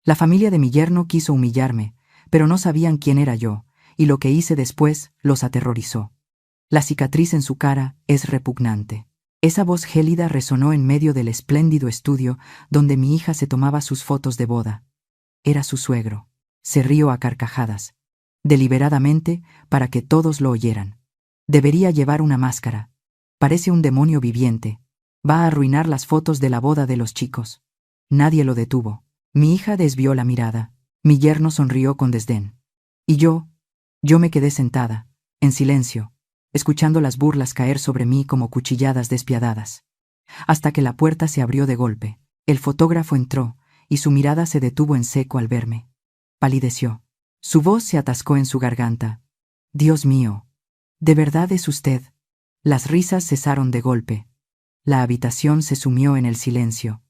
La familia de mi yerno quiso humillarme, pero no sabían quién era yo, y lo que hice después los aterrorizó. La cicatriz en su cara es repugnante. Esa voz gélida resonó en medio del espléndido estudio donde mi hija se tomaba sus fotos de boda. Era su suegro. Se rió a carcajadas, deliberadamente, para que todos lo oyeran. Debería llevar una máscara. Parece un demonio viviente. Va a arruinar las fotos de la boda de los chicos. Nadie lo detuvo. Mi hija desvió la mirada. Mi yerno sonrió con desdén. Y yo me quedé sentada, en silencio, escuchando las burlas caer sobre mí como cuchilladas despiadadas. Hasta que la puerta se abrió de golpe. El fotógrafo entró, y su mirada se detuvo en seco al verme. Palideció. Su voz se atascó en su garganta. Dios mío, ¿de verdad es usted? Las risas cesaron de golpe. La habitación se sumió en el silencio.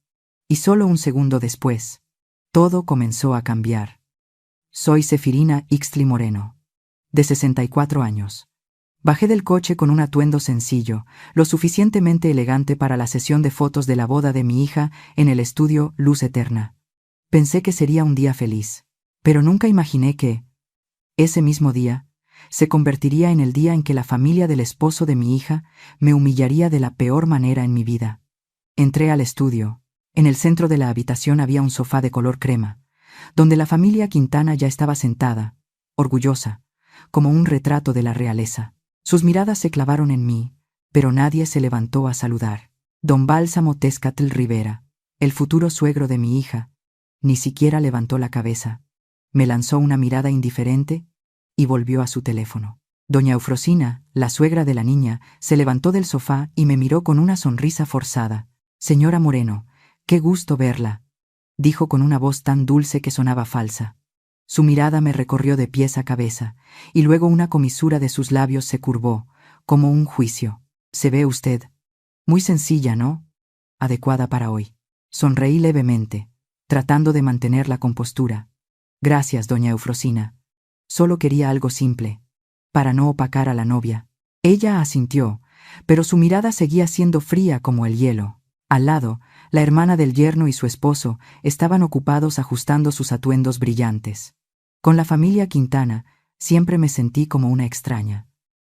Y solo un segundo después, todo comenzó a cambiar. Soy Sefirina Ixtli Moreno, de 64 años. Bajé del coche con un atuendo sencillo, lo suficientemente elegante para la sesión de fotos de la boda de mi hija en el estudio Luz Eterna. Pensé que sería un día feliz, pero nunca imaginé que, ese mismo día, se convertiría en el día en que la familia del esposo de mi hija me humillaría de la peor manera en mi vida. Entré al estudio. En el centro de la habitación había un sofá de color crema, donde la familia Quintana ya estaba sentada, orgullosa, como un retrato de la realeza. Sus miradas se clavaron en mí, pero nadie se levantó a saludar. Don Bálsamo Tezcatl Rivera, el futuro suegro de mi hija, ni siquiera levantó la cabeza. Me lanzó una mirada indiferente y volvió a su teléfono. Doña Eufrosina, la suegra de la niña, se levantó del sofá y me miró con una sonrisa forzada. Señora Moreno, qué gusto verla, dijo con una voz tan dulce que sonaba falsa. Su mirada me recorrió de pies a cabeza, y luego una comisura de sus labios se curvó, como un juicio. Se ve usted muy sencilla, ¿no? Adecuada para hoy. Sonreí levemente, tratando de mantener la compostura. Gracias, doña Eufrosina. Solo quería algo simple, para no opacar a la novia. Ella asintió, pero su mirada seguía siendo fría como el hielo. Al lado, la hermana del yerno y su esposo estaban ocupados ajustando sus atuendos brillantes. Con la familia Quintana siempre me sentí como una extraña.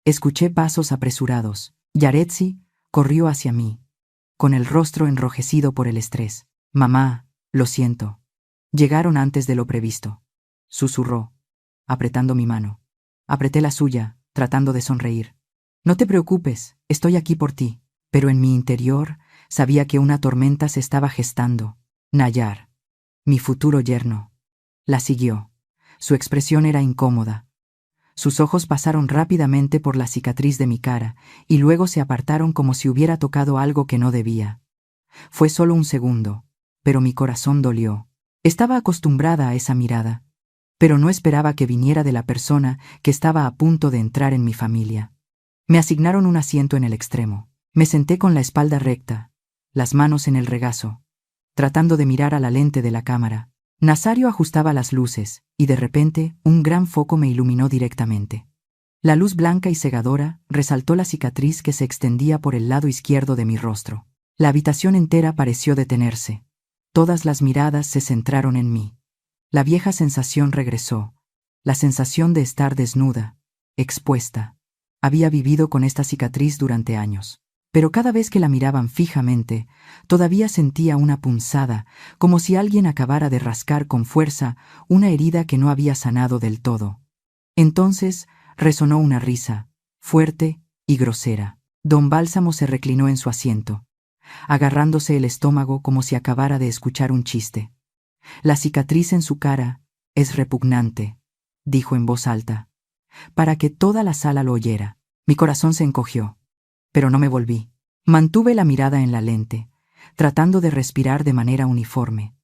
Escuché pasos apresurados. Yaretsi corrió hacia mí, con el rostro enrojecido por el estrés. Mamá, lo siento. Llegaron antes de lo previsto, susurró, apretando mi mano. Apreté la suya, tratando de sonreír. No te preocupes, estoy aquí por ti. Pero en mi interior sabía que una tormenta se estaba gestando. Nayar, mi futuro yerno, la siguió. Su expresión era incómoda. Sus ojos pasaron rápidamente por la cicatriz de mi cara y luego se apartaron como si hubiera tocado algo que no debía. Fue solo un segundo, pero mi corazón dolió. Estaba acostumbrada a esa mirada, pero no esperaba que viniera de la persona que estaba a punto de entrar en mi familia. Me asignaron un asiento en el extremo. Me senté con la espalda recta, las manos en el regazo, tratando de mirar a la lente de la cámara. Nazario ajustaba las luces, y de repente un gran foco me iluminó directamente. La luz blanca y cegadora resaltó la cicatriz que se extendía por el lado izquierdo de mi rostro. La habitación entera pareció detenerse. Todas las miradas se centraron en mí. La vieja sensación regresó, la sensación de estar desnuda, expuesta. Había vivido con esta cicatriz durante años. Pero cada vez que la miraban fijamente, todavía sentía una punzada, como si alguien acabara de rascar con fuerza una herida que no había sanado del todo. Entonces resonó una risa, fuerte y grosera. Don Bálsamo se reclinó en su asiento, agarrándose el estómago como si acabara de escuchar un chiste. La cicatriz en su cara es repugnante, dijo en voz alta, para que toda la sala lo oyera. Mi corazón se encogió. Pero no me volví. Mantuve la mirada en la lente, tratando de respirar de manera uniforme.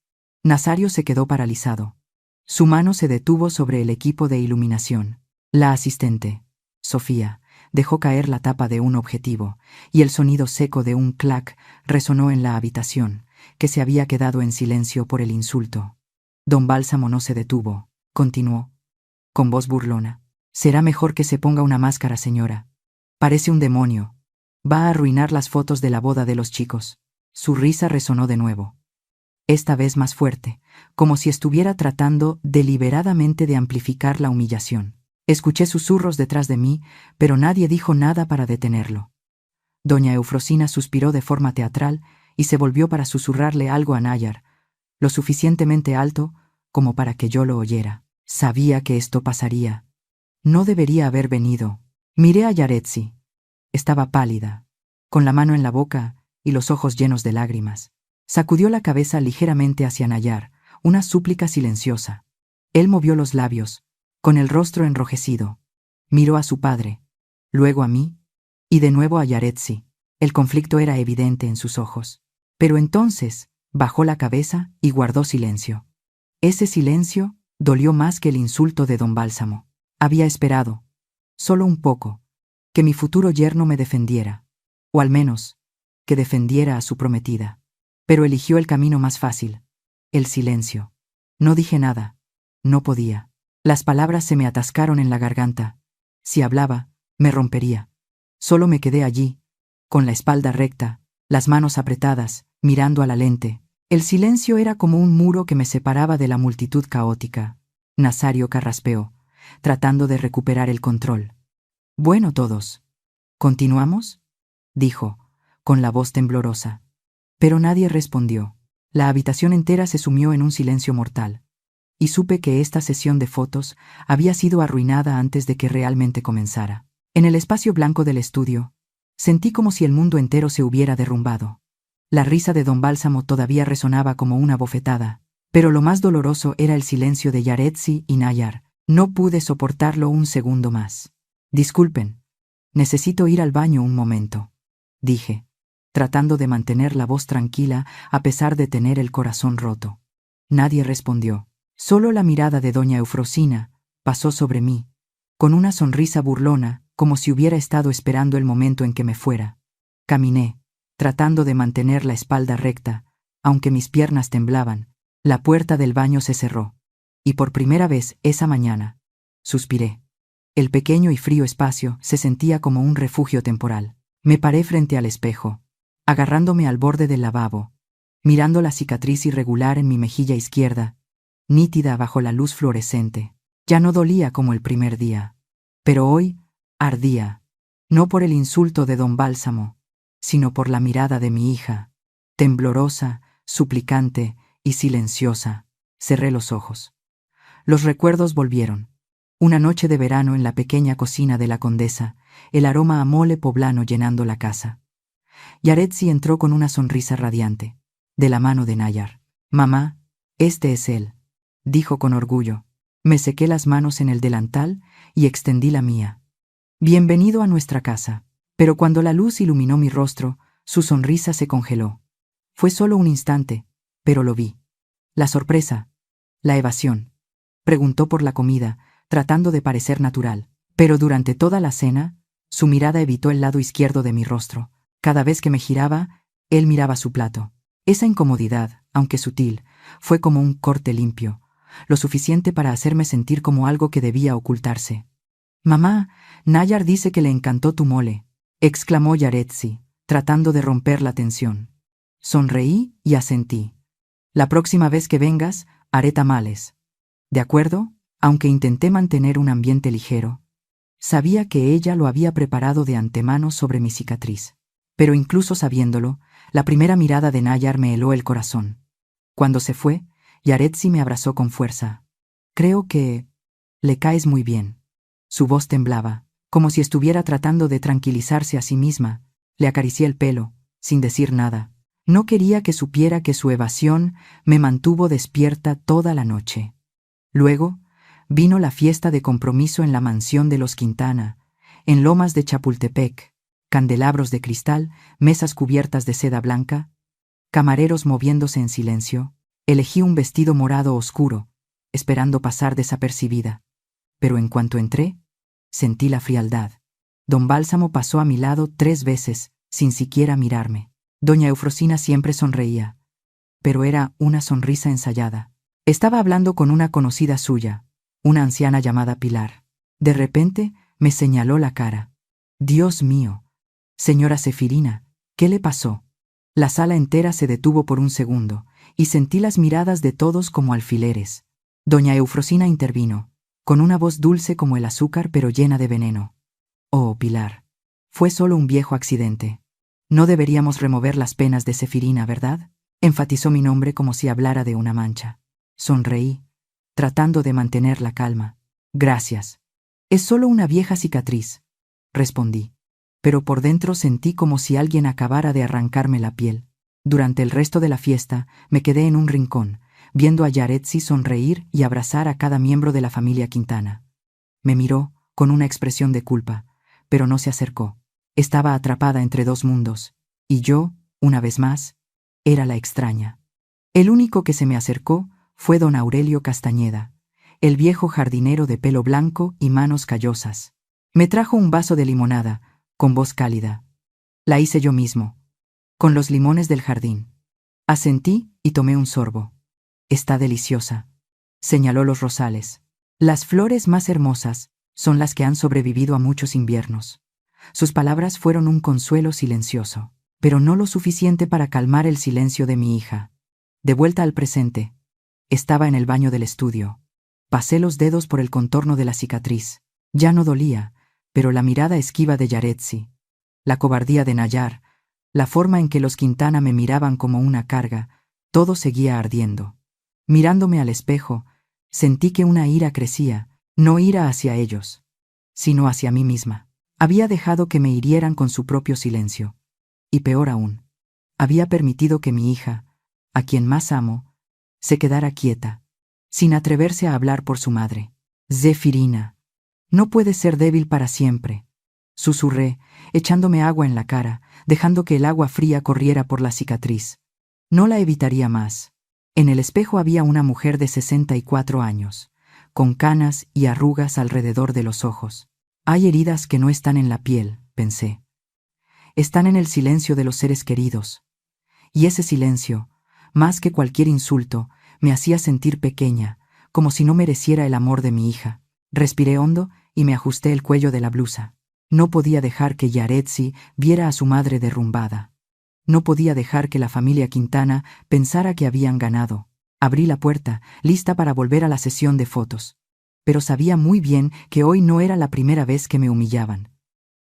Nazario se quedó paralizado. Su mano se detuvo sobre el equipo de iluminación. La asistente, Sofía, dejó caer la tapa de un objetivo, y el sonido seco de un clac resonó en la habitación, que se había quedado en silencio por el insulto. Don Bálsamo no se detuvo. Continuó, con voz burlona. Será mejor que se ponga una máscara, señora. Parece un demonio. Va a arruinar las fotos de la boda de los chicos. Su risa resonó de nuevo. esta vez más fuerte, como si estuviera tratando deliberadamente de amplificar la humillación. Escuché susurros detrás de mí, pero nadie dijo nada para detenerlo. Doña Eufrosina suspiró de forma teatral y se volvió para susurrarle algo a Nayar, lo suficientemente alto como para que yo lo oyera. Sabía que esto pasaría. No debería haber venido. Miré a Yaretsi. Estaba pálida, con la mano en la boca y los ojos llenos de lágrimas. Sacudió la cabeza ligeramente hacia Nayar, una súplica silenciosa. Él movió los labios, con el rostro enrojecido. Miró a su padre, luego a mí, y de nuevo a Yaretsi. El conflicto era evidente en sus ojos. Pero entonces bajó la cabeza y guardó silencio. Ese silencio dolió más que el insulto de don Bálsamo. Había esperado, solo un poco, que mi futuro yerno me defendiera, o al menos, que defendiera a su prometida. Pero eligió el camino más fácil, el silencio. No dije nada, no podía. Las palabras se me atascaron en la garganta. Si hablaba, me rompería. Solo me quedé allí, con la espalda recta, las manos apretadas, mirando a la lente. El silencio era como un muro que me separaba de la multitud caótica. Nazario carraspeó, tratando de recuperar el control. Bueno, todos. ¿Continuamos?, dijo, con la voz temblorosa. Pero nadie respondió. La habitación entera se sumió en un silencio mortal. Y supe que esta sesión de fotos había sido arruinada antes de que realmente comenzara. En el espacio blanco del estudio, sentí como si el mundo entero se hubiera derrumbado. La risa de don Bálsamo todavía resonaba como una bofetada, pero lo más doloroso era el silencio de Yaretsi y Nayar. No pude soportarlo un segundo más. Disculpen, necesito ir al baño un momento, dije, tratando de mantener la voz tranquila a pesar de tener el corazón roto. Nadie respondió. Solo la mirada de doña Eufrosina pasó sobre mí, con una sonrisa burlona, como si hubiera estado esperando el momento en que me fuera. Caminé, tratando de mantener la espalda recta, aunque mis piernas temblaban. La puerta del baño se cerró, y por primera vez esa mañana, suspiré. El pequeño y frío espacio se sentía como un refugio temporal. Me paré frente al espejo, agarrándome al borde del lavabo, mirando la cicatriz irregular en mi mejilla izquierda, nítida bajo la luz fluorescente. Ya no dolía como el primer día, pero hoy ardía, no por el insulto de don Bálsamo, sino por la mirada de mi hija, temblorosa, suplicante y silenciosa. Cerré los ojos. Los recuerdos volvieron. Una noche de verano en la pequeña cocina de la condesa, el aroma a mole poblano llenando la casa. Yaretsi entró con una sonrisa radiante, de la mano de Nayar. «Mamá, este es él», dijo con orgullo. Me sequé las manos en el delantal y extendí la mía. «Bienvenido a nuestra casa». Pero cuando la luz iluminó mi rostro, su sonrisa se congeló. Fue solo un instante, pero lo vi. La sorpresa, la evasión. Preguntó por la comida, tratando de parecer natural. Pero durante toda la cena, su mirada evitó el lado izquierdo de mi rostro. Cada vez que me giraba, él miraba su plato. Esa incomodidad, aunque sutil, fue como un corte limpio, lo suficiente para hacerme sentir como algo que debía ocultarse. «Mamá, Nayar dice que le encantó tu mole», exclamó Yaretsi, tratando de romper la tensión. Sonreí y asentí. «La próxima vez que vengas, haré tamales». «¿De acuerdo?», aunque intenté mantener un ambiente ligero. Sabía que ella lo había preparado de antemano sobre mi cicatriz. Pero incluso sabiéndolo, la primera mirada de Nayar me heló el corazón. Cuando se fue, Yaretsi me abrazó con fuerza. «Creo que le caes muy bien». Su voz temblaba, como si estuviera tratando de tranquilizarse a sí misma. Le acaricié el pelo, sin decir nada. No quería que supiera que su evasión me mantuvo despierta toda la noche. Luego, vino la fiesta de compromiso en la mansión de los Quintana, en Lomas de Chapultepec, candelabros de cristal, mesas cubiertas de seda blanca, camareros moviéndose en silencio. Elegí un vestido morado oscuro, esperando pasar desapercibida. Pero en cuanto entré, sentí la frialdad. Don Bálsamo pasó a mi lado 3 veces, sin siquiera mirarme. Doña Eufrosina siempre sonreía, pero era una sonrisa ensayada. Estaba hablando con una conocida suya, una anciana llamada Pilar. De repente, me señaló la cara. «Dios mío, señora Sefirina, ¿qué le pasó?». La sala entera se detuvo por un segundo, y sentí las miradas de todos como alfileres. Doña Eufrosina intervino, con una voz dulce como el azúcar pero llena de veneno. «Oh, Pilar. Fue solo un viejo accidente. No deberíamos remover las penas de Cefirina, ¿verdad?», enfatizó mi nombre como si hablara de una mancha. Sonreí, tratando de mantener la calma. «Gracias. Es solo una vieja cicatriz», respondí. Pero por dentro sentí como si alguien acabara de arrancarme la piel. Durante el resto de la fiesta me quedé en un rincón, viendo a Yaretsi sonreír y abrazar a cada miembro de la familia Quintana. Me miró con una expresión de culpa, pero no se acercó. Estaba atrapada entre dos mundos, y yo, una vez más, era la extraña. El único que se me acercó fue don Aurelio Castañeda, el viejo jardinero de pelo blanco y manos callosas. Me trajo un vaso de limonada, con voz cálida. La hice yo mismo, con los limones del jardín. Asentí y tomé un sorbo. «Está deliciosa», señaló los rosales. «Las flores más hermosas son las que han sobrevivido a muchos inviernos». Sus palabras fueron un consuelo silencioso, pero no lo suficiente para calmar el silencio de mi hija. De vuelta al presente, estaba en el baño del estudio. Pasé los dedos por el contorno de la cicatriz. Ya no dolía, pero la mirada esquiva de Yaretsi, la cobardía de Nayar, la forma en que los Quintana me miraban como una carga, todo seguía ardiendo. Mirándome al espejo, sentí que una ira crecía, no ira hacia ellos, sino hacia mí misma. Había dejado que me hirieran con su propio silencio. Y peor aún, había permitido que mi hija, a quien más amo, se quedara quieta, sin atreverse a hablar por su madre. «Cefirina, no puedes ser débil para siempre», susurré, echándome agua en la cara, dejando que el agua fría corriera por la cicatriz. No la evitaría más. En el espejo había una mujer de 64 años, con canas y arrugas alrededor de los ojos. «Hay heridas que no están en la piel», pensé. «Están en el silencio de los seres queridos». Y ese silencio, más que cualquier insulto, me hacía sentir pequeña, como si no mereciera el amor de mi hija. Respiré hondo y me ajusté el cuello de la blusa. No podía dejar que Yaretsi viera a su madre derrumbada. No podía dejar que la familia Quintana pensara que habían ganado. Abrí la puerta, lista para volver a la sesión de fotos. Pero sabía muy bien que hoy no era la primera vez que me humillaban.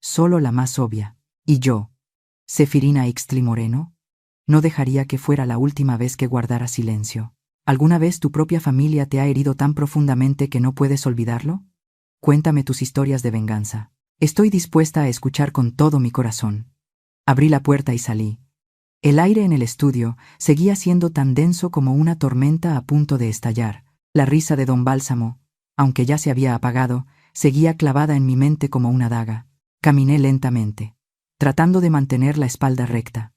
Solo la más obvia. Y yo, Cefirina Ixtli Moreno, no dejaría que fuera la última vez que guardara silencio. ¿Alguna vez tu propia familia te ha herido tan profundamente que no puedes olvidarlo? Cuéntame tus historias de venganza. Estoy dispuesta a escuchar con todo mi corazón. Abrí la puerta y salí. El aire en el estudio seguía siendo tan denso como una tormenta a punto de estallar. La risa de don Bálsamo, aunque ya se había apagado, seguía clavada en mi mente como una daga. Caminé lentamente, tratando de mantener la espalda recta.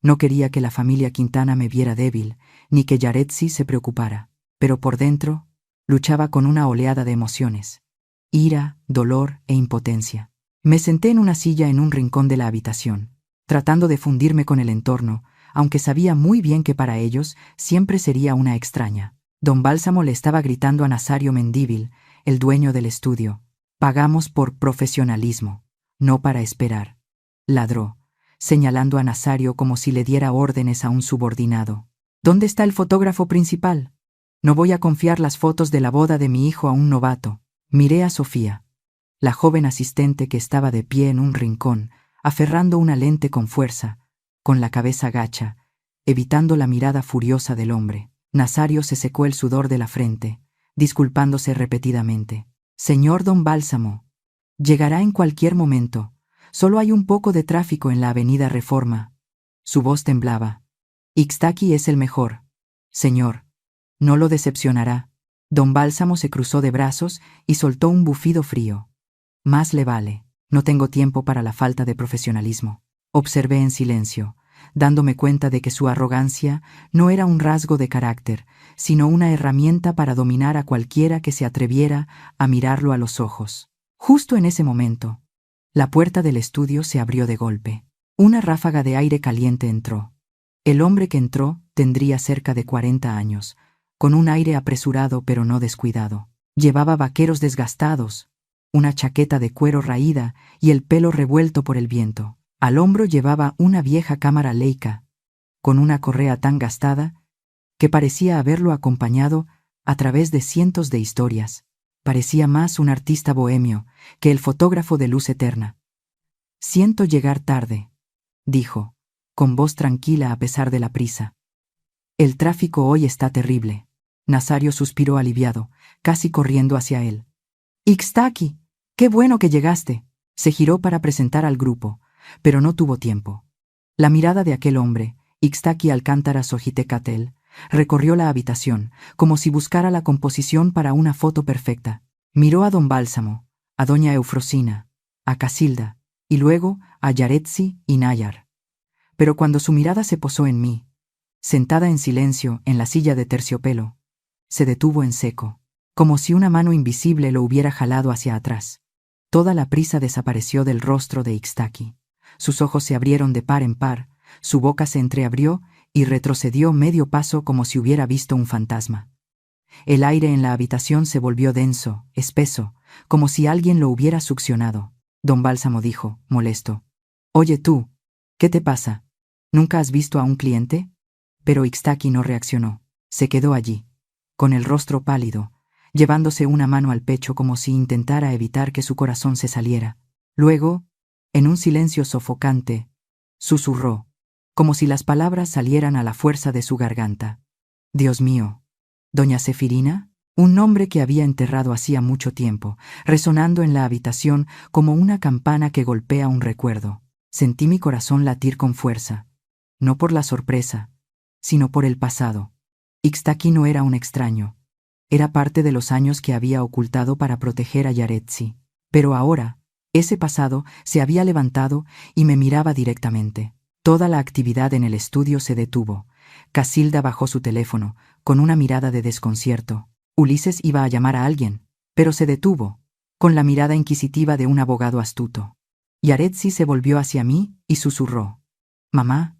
No quería que la familia Quintana me viera débil, ni que Yaretsi se preocupara. Pero por dentro, luchaba con una oleada de emociones. Ira, dolor e impotencia. Me senté en una silla en un rincón de la habitación, tratando de fundirme con el entorno, aunque sabía muy bien que para ellos siempre sería una extraña. Don Bálsamo le estaba gritando a Nazario Mendívil, el dueño del estudio: «Pagamos por profesionalismo, no para esperar». Ladró, señalando a Nazario como si le diera órdenes a un subordinado. «¿Dónde está el fotógrafo principal? No voy a confiar las fotos de la boda de mi hijo a un novato». Miré a Sofía, la joven asistente que estaba de pie en un rincón, aferrando una lente con fuerza, con la cabeza gacha, evitando la mirada furiosa del hombre. Nazario se secó el sudor de la frente, disculpándose repetidamente. «Señor don Bálsamo, llegará en cualquier momento. Solo hay un poco de tráfico en la avenida Reforma». Su voz temblaba. «Ixtaki es el mejor. Señor, no lo decepcionará». Don Bálsamo se cruzó de brazos y soltó un bufido frío. «Más le vale. No tengo tiempo para la falta de profesionalismo». Observé en silencio, dándome cuenta de que su arrogancia no era un rasgo de carácter, sino una herramienta para dominar a cualquiera que se atreviera a mirarlo a los ojos. Justo en ese momento, la puerta del estudio se abrió de golpe. Una ráfaga de aire caliente entró. El hombre que entró tendría cerca de 40 años, con un aire apresurado pero no descuidado. Llevaba vaqueros desgastados, una chaqueta de cuero raída y el pelo revuelto por el viento. Al hombro llevaba una vieja cámara Leica, con una correa tan gastada que parecía haberlo acompañado a través de cientos de historias. Parecía más un artista bohemio que el fotógrafo de luz eterna. «Siento llegar tarde», dijo, con voz tranquila a pesar de la prisa. «El tráfico hoy está terrible». Nazario suspiró aliviado, casi corriendo hacia él. «Ixtaki, qué bueno que llegaste». Se giró para presentar al grupo, pero no tuvo tiempo. La mirada de aquel hombre, Ixtaki Alcántara Sojitecatel, recorrió la habitación, como si buscara la composición para una foto perfecta. Miró a don Bálsamo, a doña Eufrosina, a Casilda, y luego a Yaretsi y Nayar. Pero cuando su mirada se posó en mí, sentada en silencio en la silla de terciopelo, se detuvo en seco, como si una mano invisible lo hubiera jalado hacia atrás. Toda la prisa desapareció del rostro de Ixtaki. Sus ojos se abrieron de par en par, su boca se entreabrió y retrocedió medio paso como si hubiera visto un fantasma. El aire en la habitación se volvió denso, espeso, como si alguien lo hubiera succionado. Don Bálsamo dijo, molesto: «Oye tú, ¿qué te pasa? ¿Nunca has visto a un cliente?» Pero Ixtaki no reaccionó. Se quedó allí, con el rostro pálido, llevándose una mano al pecho como si intentara evitar que su corazón se saliera. Luego, en un silencio sofocante, susurró, como si las palabras salieran a la fuerza de su garganta: «Dios mío, ¿doña Cefirina?». Un nombre que había enterrado hacía mucho tiempo, resonando en la habitación como una campana que golpea un recuerdo. Sentí mi corazón latir con fuerza, no por la sorpresa, sino por el pasado. Ixtaki no era un extraño. Era parte de los años que había ocultado para proteger a Yaretsi. Pero ahora, ese pasado se había levantado y me miraba directamente. Toda la actividad en el estudio se detuvo. Casilda bajó su teléfono, con una mirada de desconcierto. Ulises iba a llamar a alguien, pero se detuvo, con la mirada inquisitiva de un abogado astuto. Yaretsi se volvió hacia mí y susurró: «Mamá,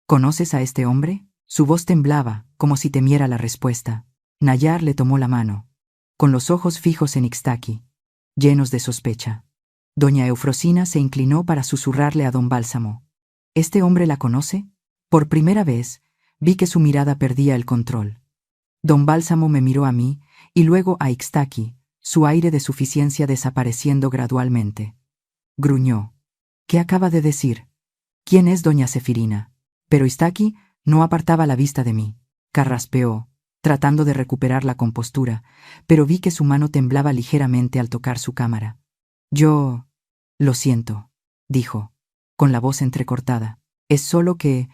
¿conoces a este hombre?». Su voz temblaba, como si temiera la respuesta. Nayar le tomó la mano, con los ojos fijos en Ixtaki, llenos de sospecha. Doña Eufrosina se inclinó para susurrarle a don Bálsamo: «¿Este hombre la conoce?». Por primera vez, vi que su mirada perdía el control. Don Bálsamo me miró a mí y luego a Ixtaki, su aire de suficiencia desapareciendo gradualmente. Gruñó: «¿Qué acaba de decir? ¿Quién es doña Cefirina?». Pero Ixtaki no apartaba la vista de mí. Carraspeó, tratando de recuperar la compostura, pero vi que su mano temblaba ligeramente al tocar su cámara. «Yo... lo siento», dijo, con la voz entrecortada. «Es solo que...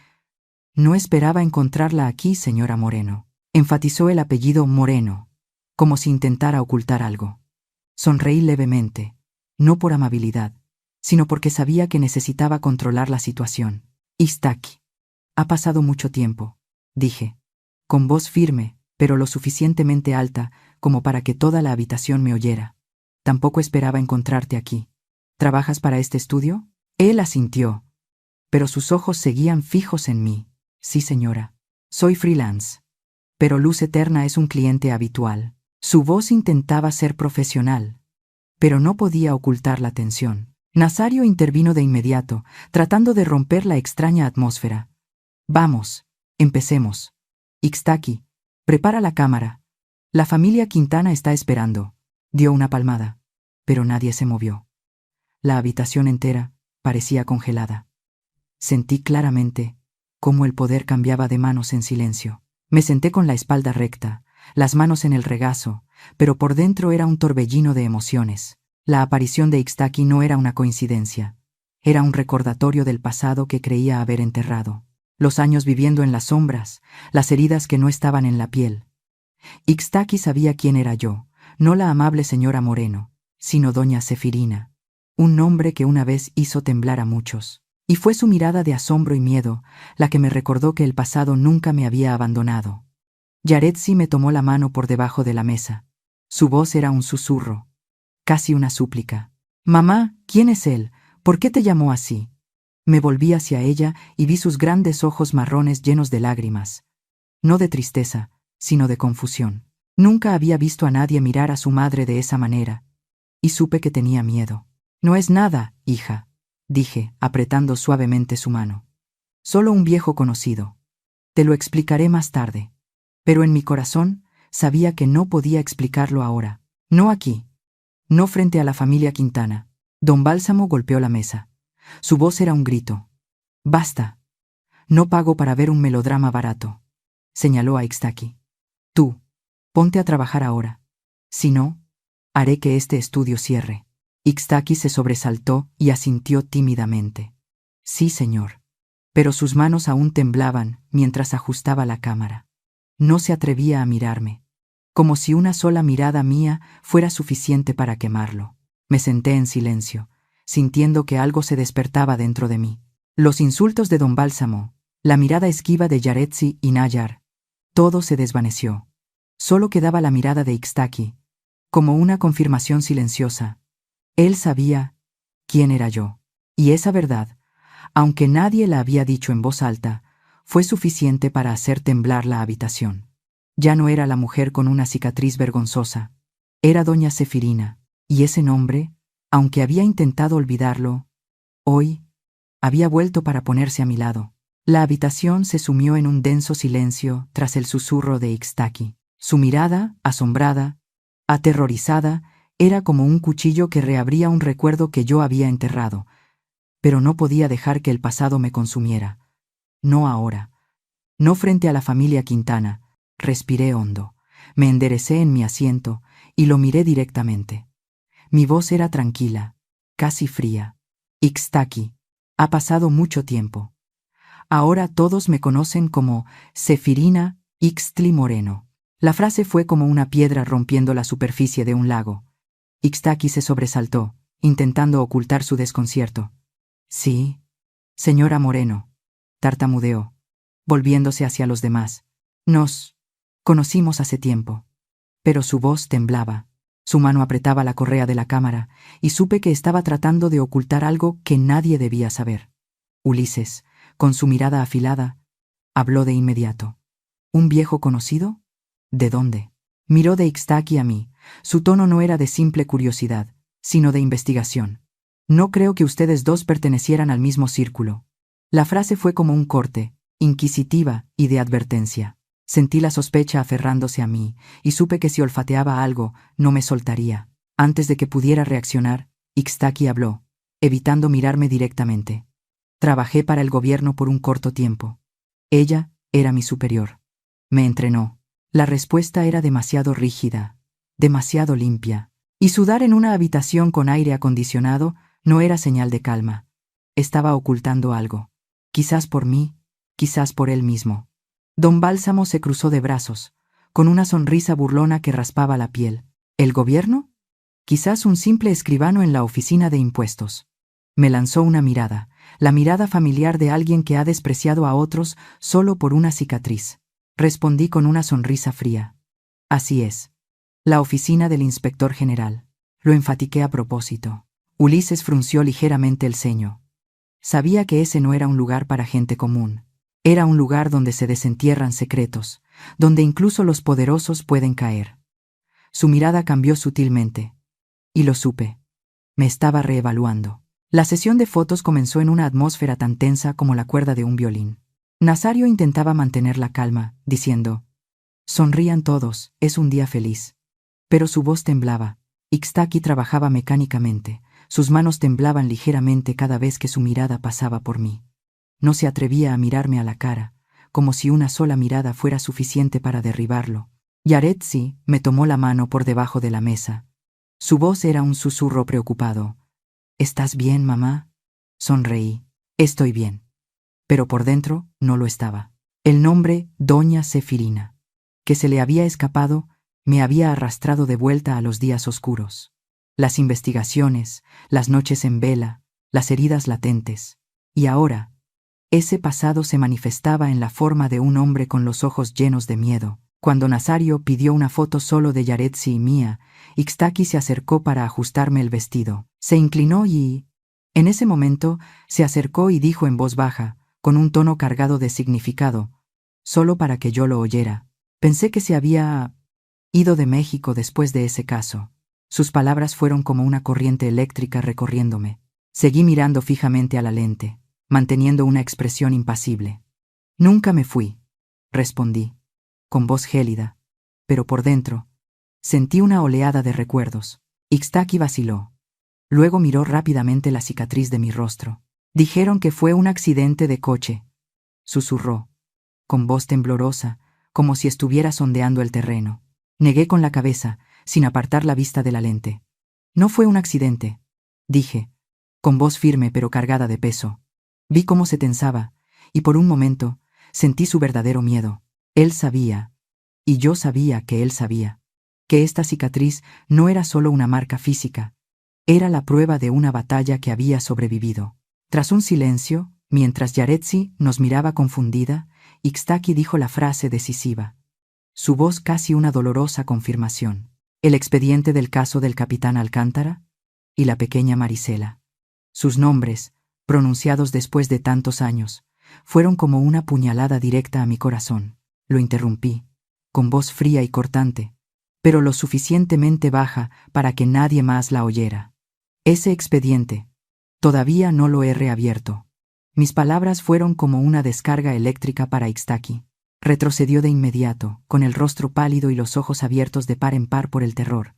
no esperaba encontrarla aquí, señora Moreno». Enfatizó el apellido Moreno, como si intentara ocultar algo. Sonreí levemente, no por amabilidad, sino porque sabía que necesitaba controlar la situación. «Ixtaki, ha pasado mucho tiempo», dije, con voz firme, pero lo suficientemente alta como para que toda la habitación me oyera. «Tampoco esperaba encontrarte aquí. ¿Trabajas para este estudio?». Él asintió, pero sus ojos seguían fijos en mí. «Sí, señora. Soy freelance. Pero Luz Eterna es un cliente habitual». Su voz intentaba ser profesional, pero no podía ocultar la tensión. Nazario intervino de inmediato, tratando de romper la extraña atmósfera. «Vamos, empecemos. Ixtaki, prepara la cámara. La familia Quintana está esperando». Dio una palmada, pero nadie se movió. La habitación entera parecía congelada. Sentí claramente cómo el poder cambiaba de manos en silencio. Me senté con la espalda recta, las manos en el regazo, pero por dentro era un torbellino de emociones. La aparición de Ixtaki no era una coincidencia. Era un recordatorio del pasado que creía haber enterrado. Los años viviendo en las sombras, las heridas que no estaban en la piel. Ixtaki sabía quién era yo, no la amable señora Moreno, sino doña Cefirina, un nombre que una vez hizo temblar a muchos. Y fue su mirada de asombro y miedo la que me recordó que el pasado nunca me había abandonado. Yaretsi me tomó la mano por debajo de la mesa. Su voz era un susurro, casi una súplica. «Mamá, ¿quién es él? ¿Por qué te llamó así?». Me volví hacia ella y vi sus grandes ojos marrones llenos de lágrimas. No de tristeza, sino de confusión. Nunca había visto a nadie mirar a su madre de esa manera, y supe que tenía miedo. «No es nada, hija», dije, apretando suavemente su mano. «Solo un viejo conocido. Te lo explicaré más tarde». Pero en mi corazón sabía que no podía explicarlo ahora. No aquí. No frente a la familia Quintana. Don Bálsamo golpeó la mesa. Su voz era un grito. «Basta. No pago para ver un melodrama barato», señaló a Ixtaki. «Tú, ponte a trabajar ahora. Si no, haré que este estudio cierre». Ixtaki se sobresaltó y asintió tímidamente. «Sí, señor». Pero sus manos aún temblaban mientras ajustaba la cámara. No se atrevía a mirarme, como si una sola mirada mía fuera suficiente para quemarlo. Me senté en silencio, sintiendo que algo se despertaba dentro de mí. Los insultos de don Bálsamo, la mirada esquiva de Yaretsi y Nayar, todo se desvaneció. Solo quedaba la mirada de Ixtaki, como una confirmación silenciosa. Él sabía quién era yo, y esa verdad, aunque nadie la había dicho en voz alta, fue suficiente para hacer temblar la habitación. Ya no era la mujer con una cicatriz vergonzosa, era doña Sefirina, y ese nombre, aunque había intentado olvidarlo, hoy había vuelto para ponerse a mi lado. La habitación se sumió en un denso silencio tras el susurro de Ixtaki. Su mirada, asombrada, aterrorizada, era como un cuchillo que reabría un recuerdo que yo había enterrado, pero no podía dejar que el pasado me consumiera. No ahora. No frente a la familia Quintana. Respiré hondo, me enderecé en mi asiento y lo miré directamente. Mi voz era tranquila, casi fría. Ixtaki, ha pasado mucho tiempo. Ahora todos me conocen como Sefirina Ixtli Moreno. La frase fue como una piedra rompiendo la superficie de un lago. Ixtaki se sobresaltó, intentando ocultar su desconcierto. «Sí, señora Moreno», tartamudeó, volviéndose hacia los demás. «Nos conocimos hace tiempo». Pero su voz temblaba, su mano apretaba la correa de la cámara, y supe que estaba tratando de ocultar algo que nadie debía saber. Ulises, con su mirada afilada, habló de inmediato. «¿Un viejo conocido? ¿De dónde?». Miró de Ixtaki a mí. Su tono no era de simple curiosidad, sino de investigación. «No creo que ustedes dos pertenecieran al mismo círculo». La frase fue como un corte, inquisitiva y de advertencia. Sentí la sospecha aferrándose a mí, y supe que si olfateaba algo, no me soltaría. Antes de que pudiera reaccionar, Ixtaki habló, evitando mirarme directamente. «Trabajé para el gobierno por un corto tiempo. Ella era mi superior. Me entrenó». La respuesta era demasiado rígida, demasiado limpia, y sudar en una habitación con aire acondicionado no era señal de calma. Estaba ocultando algo. Quizás por mí, quizás por él mismo. Don Bálsamo se cruzó de brazos, con una sonrisa burlona que raspaba la piel. ¿El gobierno? Quizás un simple escribano en la oficina de impuestos. Me lanzó una mirada, la mirada familiar de alguien que ha despreciado a otros solo por una cicatriz. Respondí con una sonrisa fría. «Así es. La oficina del inspector general». Lo enfatiqué a propósito. Ulises frunció ligeramente el ceño. Sabía que ese no era un lugar para gente común. Era un lugar donde se desentierran secretos, donde incluso los poderosos pueden caer. Su mirada cambió sutilmente. Y lo supe. Me estaba reevaluando. La sesión de fotos comenzó en una atmósfera tan tensa como la cuerda de un violín. Nazario intentaba mantener la calma, diciendo: «Sonrían todos, es un día feliz». Pero su voz temblaba. Ixtaki trabajaba mecánicamente. Sus manos temblaban ligeramente cada vez que su mirada pasaba por mí. No se atrevía a mirarme a la cara, como si una sola mirada fuera suficiente para derribarlo. Yaretsi me tomó la mano por debajo de la mesa. Su voz era un susurro preocupado. «¿Estás bien, mamá?». Sonreí. «Estoy bien». Pero por dentro no lo estaba. El nombre Doña Sefirina, que se le había escapado, me había arrastrado de vuelta a los días oscuros. Las investigaciones, las noches en vela, las heridas latentes. Y ahora, ese pasado se manifestaba en la forma de un hombre con los ojos llenos de miedo. Cuando Nazario pidió una foto solo de Yaretsi y mía, Ixtaki se acercó para ajustarme el vestido. Se inclinó y, en ese momento, se acercó y dijo en voz baja, con un tono cargado de significado, solo para que yo lo oyera: «Pensé que se había ido de México después de ese caso». Sus palabras fueron como una corriente eléctrica recorriéndome. Seguí mirando fijamente a la lente, manteniendo una expresión impasible. «Nunca me fui», respondí, con voz gélida. Pero por dentro, sentí una oleada de recuerdos. Ixtaki vaciló. Luego miró rápidamente la cicatriz de mi rostro. Dijeron que fue un accidente de coche, susurró, con voz temblorosa, como si estuviera sondeando el terreno. Negué con la cabeza, sin apartar la vista de la lente. No fue un accidente, dije, con voz firme pero cargada de peso. Vi cómo se tensaba, y por un momento sentí su verdadero miedo. Él sabía, y yo sabía que él sabía, que esta cicatriz no era solo una marca física, era la prueba de una batalla que había sobrevivido. Tras un silencio, mientras Yaretsi nos miraba confundida, Ixtaki dijo la frase decisiva. Su voz casi una dolorosa confirmación. El expediente del caso del capitán Alcántara y la pequeña Marisela. Sus nombres, pronunciados después de tantos años, fueron como una puñalada directa a mi corazón. Lo interrumpí, con voz fría y cortante, pero lo suficientemente baja para que nadie más la oyera. Ese expediente, todavía no lo he reabierto. Mis palabras fueron como una descarga eléctrica para Ixtaki. Retrocedió de inmediato, con el rostro pálido y los ojos abiertos de par en par por el terror.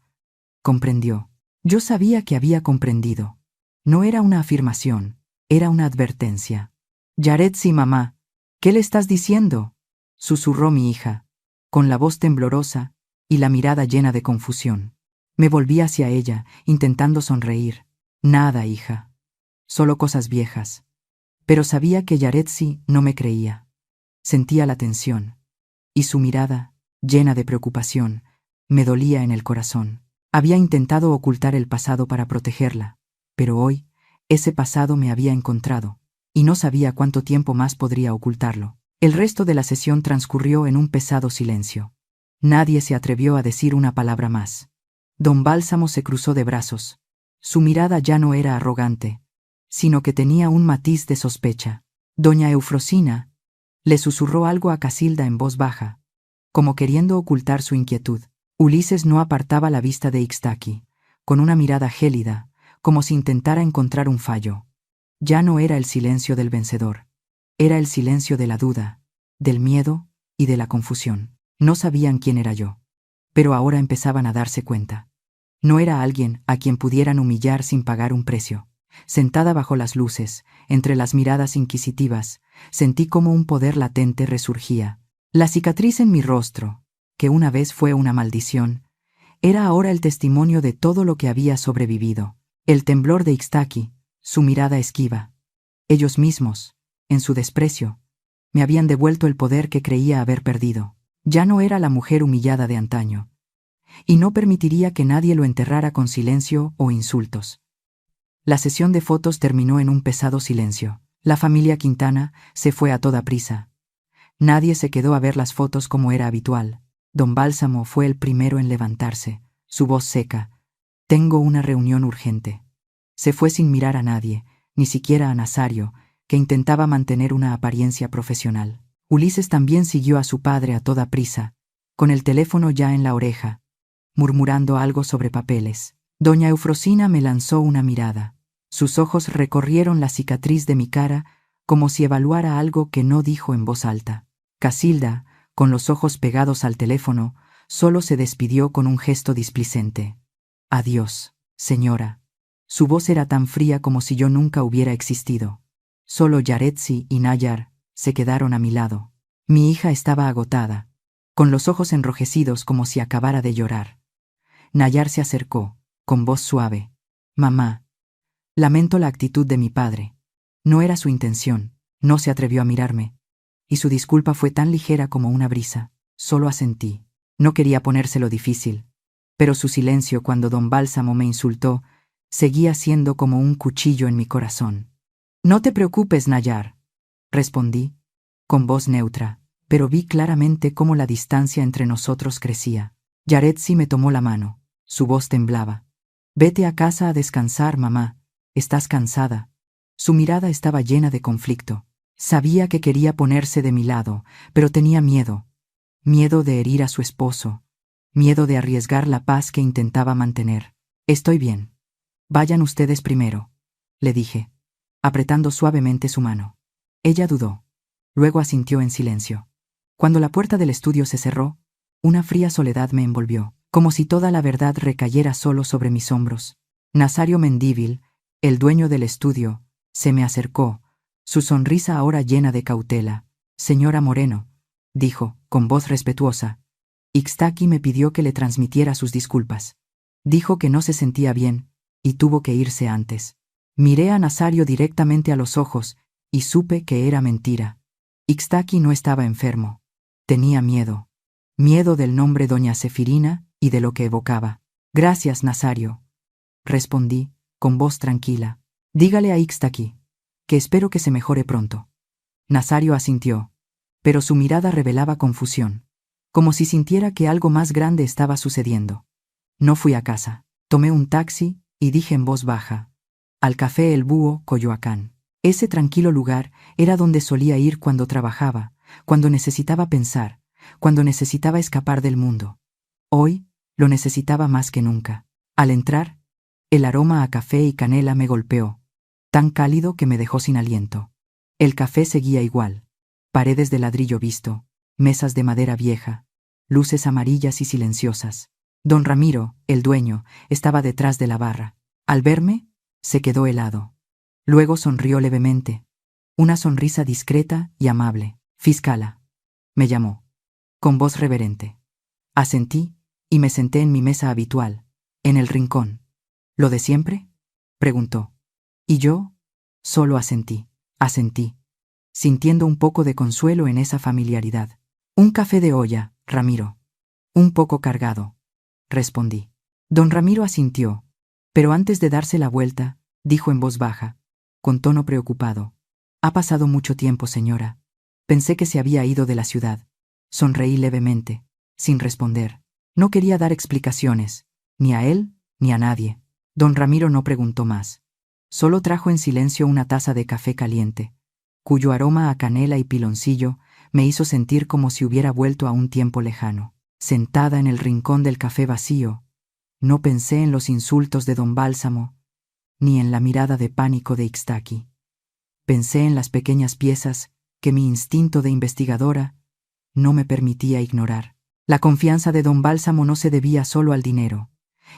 Comprendió. Yo sabía que había comprendido. No era una afirmación, era una advertencia. Yaretsi, mamá, ¿qué le estás diciendo?, susurró mi hija, con la voz temblorosa y la mirada llena de confusión. Me volví hacia ella, intentando sonreír. Nada, hija. Solo cosas viejas. Pero sabía que Yaretsi no me creía. Sentía la tensión, y su mirada, llena de preocupación, me dolía en el corazón. Había intentado ocultar el pasado para protegerla, pero hoy, ese pasado me había encontrado, y no sabía cuánto tiempo más podría ocultarlo. El resto de la sesión transcurrió en un pesado silencio. Nadie se atrevió a decir una palabra más. Don Bálsamo se cruzó de brazos. Su mirada ya no era arrogante, sino que tenía un matiz de sospecha. Doña Eufrosina le susurró algo a Casilda en voz baja, como queriendo ocultar su inquietud. Ulises no apartaba la vista de Ixtaki, con una mirada gélida, como si intentara encontrar un fallo. Ya no era el silencio del vencedor, era el silencio de la duda, del miedo y de la confusión. No sabían quién era yo, pero ahora empezaban a darse cuenta. No era alguien a quien pudieran humillar sin pagar un precio. Sentada bajo las luces, entre las miradas inquisitivas, sentí como un poder latente resurgía. La cicatriz en mi rostro, que una vez fue una maldición, era ahora el testimonio de todo lo que había sobrevivido. El temblor de Ixtaki, su mirada esquiva. Ellos mismos, en su desprecio, me habían devuelto el poder que creía haber perdido. Ya no era la mujer humillada de antaño, y no permitiría que nadie lo enterrara con silencio o insultos. La sesión de fotos terminó en un pesado silencio. La familia Quintana se fue a toda prisa. Nadie se quedó a ver las fotos como era habitual. Don Bálsamo fue el primero en levantarse, su voz seca. «Tengo una reunión urgente». Se fue sin mirar a nadie, ni siquiera a Nazario, que intentaba mantener una apariencia profesional. Ulises también siguió a su padre a toda prisa, con el teléfono ya en la oreja, murmurando algo sobre papeles. Doña Eufrosina me lanzó una mirada. Sus ojos recorrieron la cicatriz de mi cara como si evaluara algo que no dijo en voz alta. Casilda, con los ojos pegados al teléfono, solo se despidió con un gesto displicente. «Adiós, señora». Su voz era tan fría como si yo nunca hubiera existido. Solo Yaretsi y Nayar se quedaron a mi lado. Mi hija estaba agotada, con los ojos enrojecidos como si acabara de llorar. Nayar se acercó, con voz suave. «Mamá, lamento la actitud de mi padre. No era su intención, no se atrevió a mirarme, y su disculpa fue tan ligera como una brisa». Solo asentí. No quería ponérselo difícil, pero su silencio cuando don Bálsamo me insultó seguía siendo como un cuchillo en mi corazón. «No te preocupes, Nayar», respondí, con voz neutra, pero vi claramente cómo la distancia entre nosotros crecía. Yaretsi me tomó la mano. Su voz temblaba. «Vete a casa a descansar, mamá. Estás cansada». Su mirada estaba llena de conflicto. Sabía que quería ponerse de mi lado, pero tenía miedo. Miedo de herir a su esposo. Miedo de arriesgar la paz que intentaba mantener. «Estoy bien. Vayan ustedes primero», le dije, apretando suavemente su mano. Ella dudó. Luego asintió en silencio. Cuando la puerta del estudio se cerró, una fría soledad me envolvió, como si toda la verdad recayera solo sobre mis hombros. Nazario Mendívil, el dueño del estudio, se me acercó, su sonrisa ahora llena de cautela. «Señora Moreno», dijo, con voz respetuosa. Ixtaki me pidió que le transmitiera sus disculpas. Dijo que no se sentía bien, y tuvo que irse antes. Miré a Nazario directamente a los ojos, y supe que era mentira. Ixtaki no estaba enfermo. Tenía miedo. Miedo del nombre Doña Sefirina y de lo que evocaba. «Gracias, Nazario», respondí, con voz tranquila. «Dígale a Ixtaki que espero que se mejore pronto». Nazario asintió, pero su mirada revelaba confusión, como si sintiera que algo más grande estaba sucediendo. No fui a casa. Tomé un taxi y dije en voz baja: «Al Café El Búho, Coyoacán». Ese tranquilo lugar era donde solía ir cuando trabajaba, cuando necesitaba pensar, cuando necesitaba escapar del mundo. Hoy lo necesitaba más que nunca. Al entrar, el aroma a café y canela me golpeó, tan cálido que me dejó sin aliento. El café seguía igual. Paredes de ladrillo visto, mesas de madera vieja, luces amarillas y silenciosas. Don Ramiro, el dueño, estaba detrás de la barra. Al verme, se quedó helado. Luego sonrió levemente. Una sonrisa discreta y amable. «Fiscala», me llamó, con voz reverente. Asentí y me senté en mi mesa habitual, en el rincón. «¿Lo de siempre?», preguntó. Y yo solo asentí, sintiendo un poco de consuelo en esa familiaridad. «Un café de olla, Ramiro». «Un poco cargado», respondí. Don Ramiro asintió, pero antes de darse la vuelta, dijo en voz baja, con tono preocupado: «Ha pasado mucho tiempo, señora. Pensé que se había ido de la ciudad». Sonreí levemente, sin responder. No quería dar explicaciones, ni a él ni a nadie. Don Ramiro no preguntó más. Solo trajo en silencio una taza de café caliente, cuyo aroma a canela y piloncillo me hizo sentir como si hubiera vuelto a un tiempo lejano. Sentada en el rincón del café vacío, no pensé en los insultos de don Bálsamo, ni en la mirada de pánico de Ixtaki. Pensé en las pequeñas piezas que mi instinto de investigadora no me permitía ignorar. La confianza de don Bálsamo no se debía solo al dinero.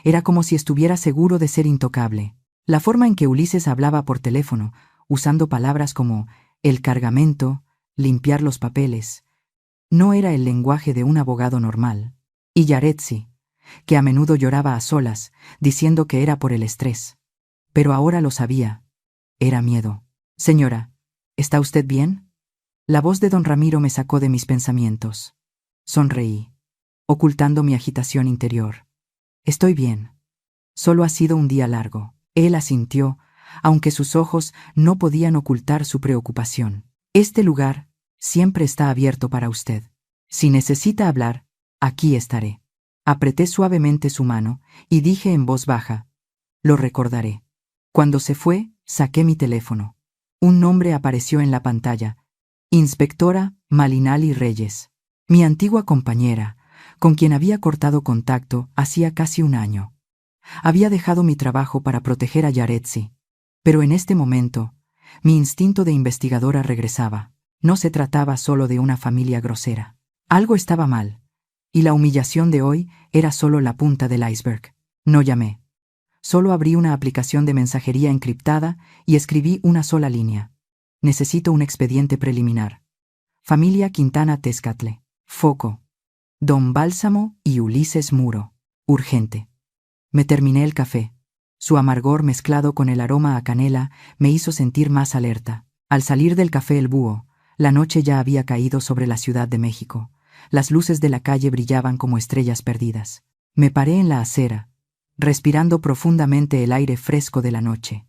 Era como si estuviera seguro de ser intocable. La forma en que Ulises hablaba por teléfono, usando palabras como el cargamento, limpiar los papeles, no era el lenguaje de un abogado normal. Y Yaretsi, que a menudo lloraba a solas, diciendo que era por el estrés. Pero ahora lo sabía. Era miedo. «Señora, ¿está usted bien?». La voz de don Ramiro me sacó de mis pensamientos. Sonreí, ocultando mi agitación interior. «Estoy bien. Solo ha sido un día largo». Él asintió, aunque sus ojos no podían ocultar su preocupación. «Este lugar siempre está abierto para usted. Si necesita hablar, aquí estaré». Apreté suavemente su mano y dije en voz baja: «Lo recordaré». Cuando se fue, saqué mi teléfono. Un nombre apareció en la pantalla: Inspectora Malinali Reyes, mi antigua compañera, con quien había cortado contacto hacía casi un año. Había dejado mi trabajo para proteger a Yaretsi, pero en este momento, mi instinto de investigadora regresaba. No se trataba solo de una familia grosera. Algo estaba mal, y la humillación de hoy era solo la punta del iceberg. No llamé. Solo abrí una aplicación de mensajería encriptada y escribí una sola línea: «Necesito un expediente preliminar. Familia Quintana Tezcatle. Foco: Don Bálsamo y Ulises Muro. Urgente». Me terminé el café. Su amargor mezclado con el aroma a canela me hizo sentir más alerta. Al salir del Café El Búho, la noche ya había caído sobre la Ciudad de México. Las luces de la calle brillaban como estrellas perdidas. Me paré en la acera, respirando profundamente el aire fresco de la noche.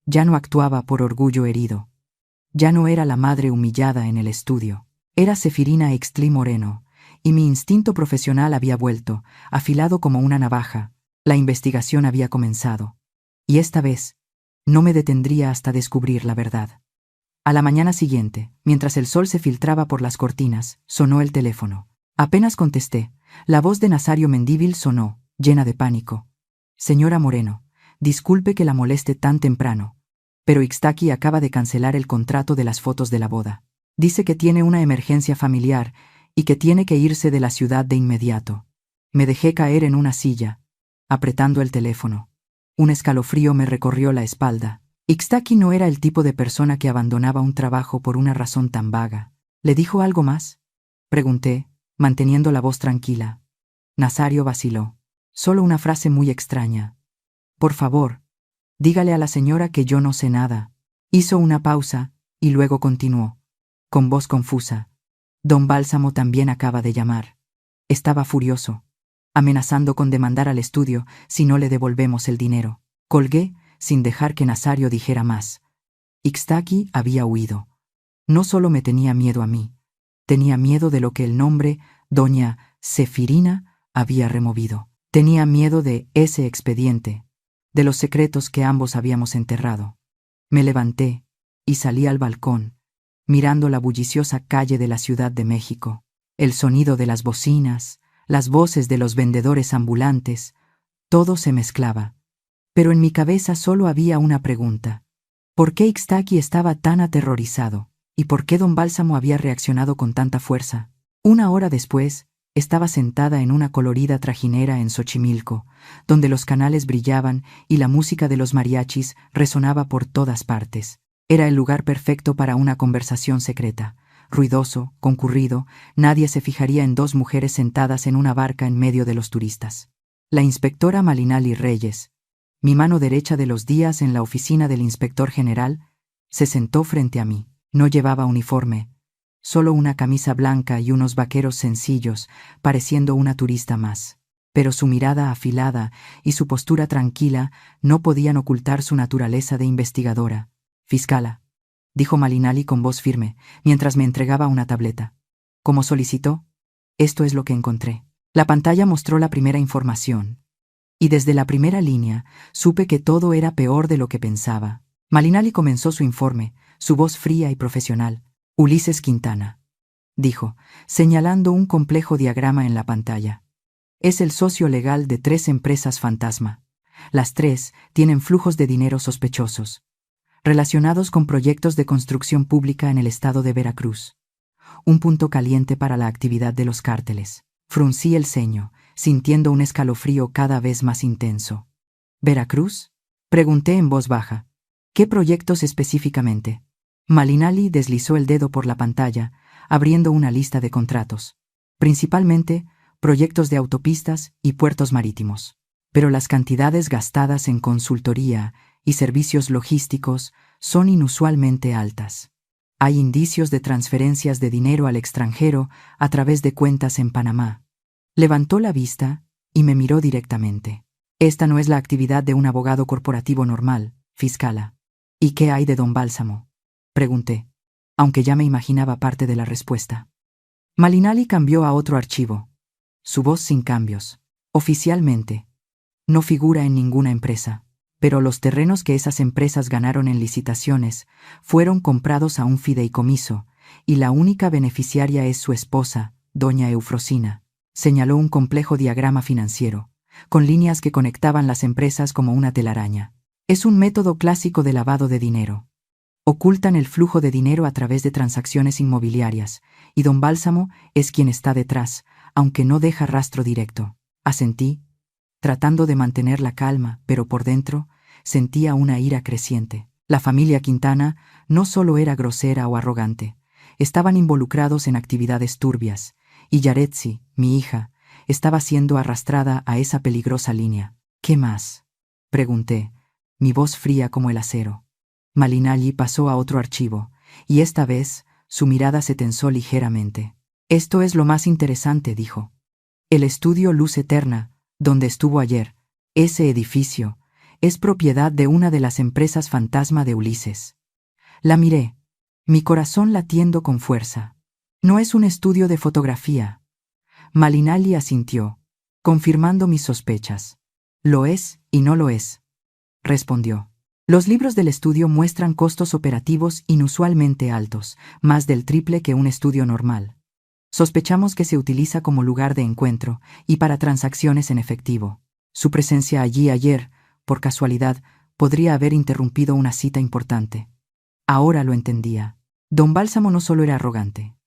Ya no actuaba por orgullo herido. Ya no era la madre humillada en el estudio. Era Sefirina Ixtli Moreno, y mi instinto profesional había vuelto, afilado como una navaja. La investigación había comenzado, y esta vez no me detendría hasta descubrir la verdad. A la mañana siguiente, mientras el sol se filtraba por las cortinas, sonó el teléfono. Apenas contesté, la voz de Nazario Mendívil sonó, llena de pánico: «Señora Moreno, disculpe que la moleste tan temprano, pero Ixtaki acaba de cancelar el contrato de las fotos de la boda. Dice que tiene una emergencia familiar y que tiene que irse de la ciudad de inmediato. Me dejé caer en una silla, apretando el teléfono. Un escalofrío me recorrió la espalda. Ixtaki no era el tipo de persona que abandonaba un trabajo por una razón tan vaga. ¿Le dijo algo más?, pregunté, manteniendo la voz tranquila. Nazario vaciló. Solo una frase muy extraña. Por favor, dígale a la señora que yo no sé nada. Hizo una pausa, y luego continuó, con voz confusa. Don Bálsamo también acaba de llamar. Estaba furioso, amenazando con demandar al estudio si no le devolvemos el dinero. Colgué, sin dejar que Nazario dijera más. Ixtaki había huido. No solo me tenía miedo a mí, tenía miedo de lo que el nombre, doña Sefirina, había removido. Tenía miedo de ese expediente, de los secretos que ambos habíamos enterrado. Me levanté y salí al balcón, mirando la bulliciosa calle de la Ciudad de México, el sonido de las bocinas, las voces de los vendedores ambulantes, todo se mezclaba. Pero en mi cabeza solo había una pregunta. ¿Por qué Ixtaki estaba tan aterrorizado? ¿Y por qué don Bálsamo había reaccionado con tanta fuerza? Una hora después, estaba sentada en una colorida trajinera en Xochimilco, donde los canales brillaban y la música de los mariachis resonaba por todas partes. Era el lugar perfecto para una conversación secreta. Ruidoso, concurrido, nadie se fijaría en dos mujeres sentadas en una barca en medio de los turistas. La inspectora Malinali Reyes, mi mano derecha de los días en la oficina del inspector general, se sentó frente a mí. No llevaba uniforme, solo una camisa blanca y unos vaqueros sencillos, pareciendo una turista más. Pero su mirada afilada y su postura tranquila no podían ocultar su naturaleza de investigadora. «Fiscala», dijo Malinali con voz firme, mientras me entregaba una tableta. «Como solicitó, esto es lo que encontré». La pantalla mostró la primera información. Y desde la primera línea supe que todo era peor de lo que pensaba. Malinali comenzó su informe, su voz fría y profesional. «Ulises Quintana», dijo, señalando un complejo diagrama en la pantalla. «Es el socio legal de 3 empresas fantasma. Las 3 tienen flujos de dinero sospechosos, relacionados con proyectos de construcción pública en el estado de Veracruz. Un punto caliente para la actividad de los cárteles». Fruncí el ceño, sintiendo un escalofrío cada vez más intenso. «¿Veracruz?», pregunté en voz baja. «¿Qué proyectos específicamente?». Malinali deslizó el dedo por la pantalla, abriendo una lista de contratos. Principalmente, proyectos de autopistas y puertos marítimos. Pero las cantidades gastadas en consultoría y servicios logísticos son inusualmente altas. Hay indicios de transferencias de dinero al extranjero a través de cuentas en Panamá. Levantó la vista y me miró directamente. «Esta no es la actividad de un abogado corporativo normal, fiscala». «¿Y qué hay de don Bálsamo?», pregunté, aunque ya me imaginaba parte de la respuesta. Malinali cambió a otro archivo. Su voz sin cambios. «Oficialmente, no figura en ninguna empresa, pero los terrenos que esas empresas ganaron en licitaciones fueron comprados a un fideicomiso, y la única beneficiaria es su esposa, doña Eufrosina». Señaló un complejo diagrama financiero, con líneas que conectaban las empresas como una telaraña. «Es un método clásico de lavado de dinero. Ocultan el flujo de dinero a través de transacciones inmobiliarias, y don Bálsamo es quien está detrás, aunque no deja rastro directo». Asentí, tratando de mantener la calma, pero por dentro sentía una ira creciente. La familia Quintana no solo era grosera o arrogante, estaban involucrados en actividades turbias, y Yaretsi, mi hija, estaba siendo arrastrada a esa peligrosa línea. «¿Qué más?», pregunté, mi voz fría como el acero. Malinali pasó a otro archivo, y esta vez su mirada se tensó ligeramente. «Esto es lo más interesante», dijo. «El estudio Luz Eterna, donde estuvo ayer, ese edificio, es propiedad de una de las empresas fantasma de Ulises». La miré, mi corazón latiendo con fuerza. «No es un estudio de fotografía». Malinali asintió, confirmando mis sospechas. «Lo es y no lo es», respondió. «Los libros del estudio muestran costos operativos inusualmente altos, más del triple que un estudio normal. Sospechamos que se utiliza como lugar de encuentro y para transacciones en efectivo. Su presencia allí ayer, por casualidad, podría haber interrumpido una cita importante». Ahora lo entendía. Don Bálsamo no solo era arrogante,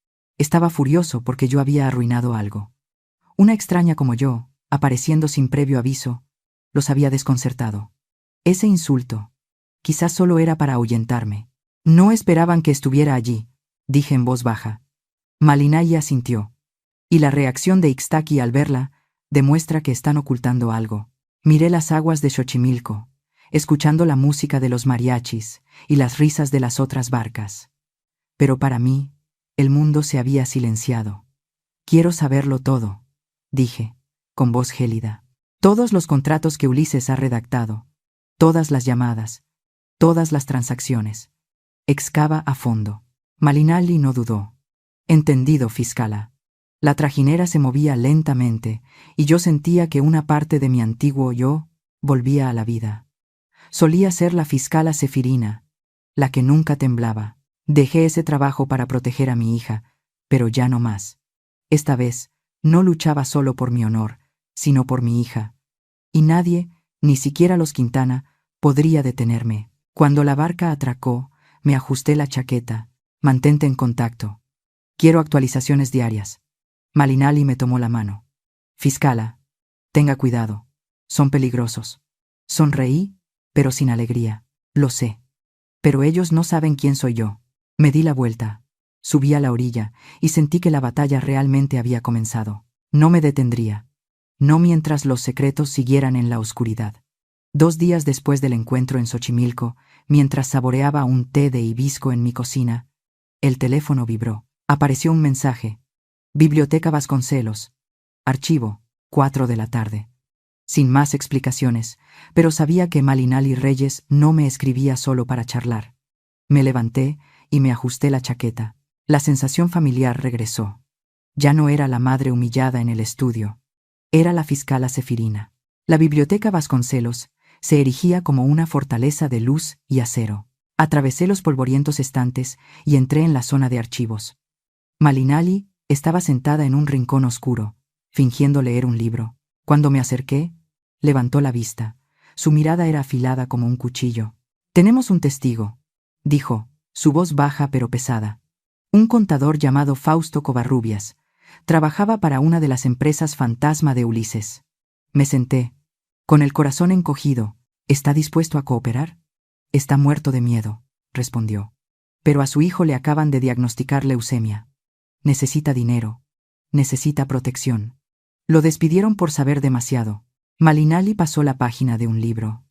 Estaba furioso porque yo había arruinado algo. Una extraña como yo, apareciendo sin previo aviso, los había desconcertado. Ese insulto, quizás solo era para ahuyentarme. No esperaban que estuviera allí, dije en voz baja. Malinali asintió. Y la reacción de Ixtaki al verla demuestra que están ocultando algo. Miré las aguas de Xochimilco, escuchando la música de los mariachis y las risas de las otras barcas. Pero para mí, el mundo se había silenciado. Quiero saberlo todo, dije, con voz gélida. Todos los contratos que Ulises ha redactado, todas las llamadas, todas las transacciones. Excava a fondo. Malinali no dudó. Entendido, fiscala. La trajinera se movía lentamente y yo sentía que una parte de mi antiguo yo volvía a la vida. Solía ser la fiscala Sefirina, la que nunca temblaba. Dejé ese trabajo para proteger a mi hija, pero ya no más. Esta vez, no luchaba solo por mi honor, sino por mi hija. Y nadie, ni siquiera los Quintana, podría detenerme. Cuando la barca atracó, me ajusté la chaqueta. Mantente en contacto. Quiero actualizaciones diarias. Malinali me tomó la mano. Fiscala, tenga cuidado. Son peligrosos. Sonreí, pero sin alegría. Lo sé. Pero ellos no saben quién soy yo. Me di la vuelta. Subí a la orilla y sentí que la batalla realmente había comenzado. No me detendría. No mientras los secretos siguieran en la oscuridad. 2 días después del encuentro en Xochimilco, mientras saboreaba un té de hibisco en mi cocina, el teléfono vibró. Apareció un mensaje. Biblioteca Vasconcelos. Archivo, 4 de la tarde. Sin más explicaciones, pero sabía que Malinali Reyes no me escribía solo para charlar. Me levanté y me ajusté la chaqueta. La sensación familiar regresó. Ya no era la madre humillada en el estudio. Era la fiscala Sefirina. La Biblioteca Vasconcelos se erigía como una fortaleza de luz y acero. Atravesé los polvorientos estantes y entré en la zona de archivos. Malinali estaba sentada en un rincón oscuro, fingiendo leer un libro. Cuando me acerqué, levantó la vista. Su mirada era afilada como un cuchillo. «Tenemos un testigo», dijo, su voz baja pero pesada. Un contador llamado Fausto Covarrubias. Trabajaba para una de las empresas fantasma de Ulises. Me senté, con el corazón encogido. ¿Está dispuesto a cooperar? Está muerto de miedo, respondió. Pero a su hijo le acaban de diagnosticar leucemia. Necesita dinero. Necesita protección. Lo despidieron por saber demasiado. Malinali pasó la página de un libro.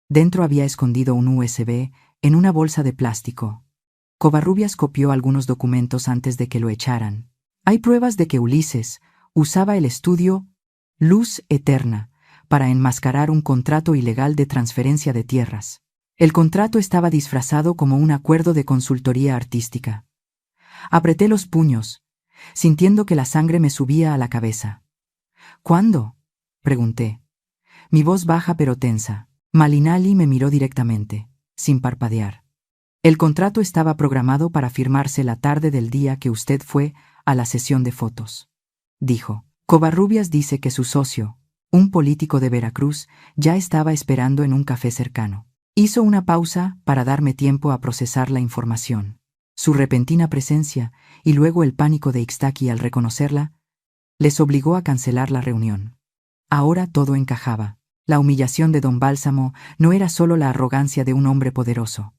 Dentro había escondido un USB en una bolsa de plástico. Covarrubias copió algunos documentos antes de que lo echaran. Hay pruebas de que Ulises usaba el estudio Luz Eterna para enmascarar un contrato ilegal de transferencia de tierras. El contrato estaba disfrazado como un acuerdo de consultoría artística. Apreté los puños, sintiendo que la sangre me subía a la cabeza. ¿Cuándo?, pregunté. Mi voz baja pero tensa. Malinali me miró directamente, sin parpadear. El contrato estaba programado para firmarse la tarde del día que usted fue a la sesión de fotos, dijo. Covarrubias dice que su socio, un político de Veracruz, ya estaba esperando en un café cercano. Hizo una pausa para darme tiempo a procesar la información. Su repentina presencia y luego el pánico de Ixtaki al reconocerla, les obligó a cancelar la reunión. Ahora todo encajaba. La humillación de don Bálsamo no era solo la arrogancia de un hombre poderoso.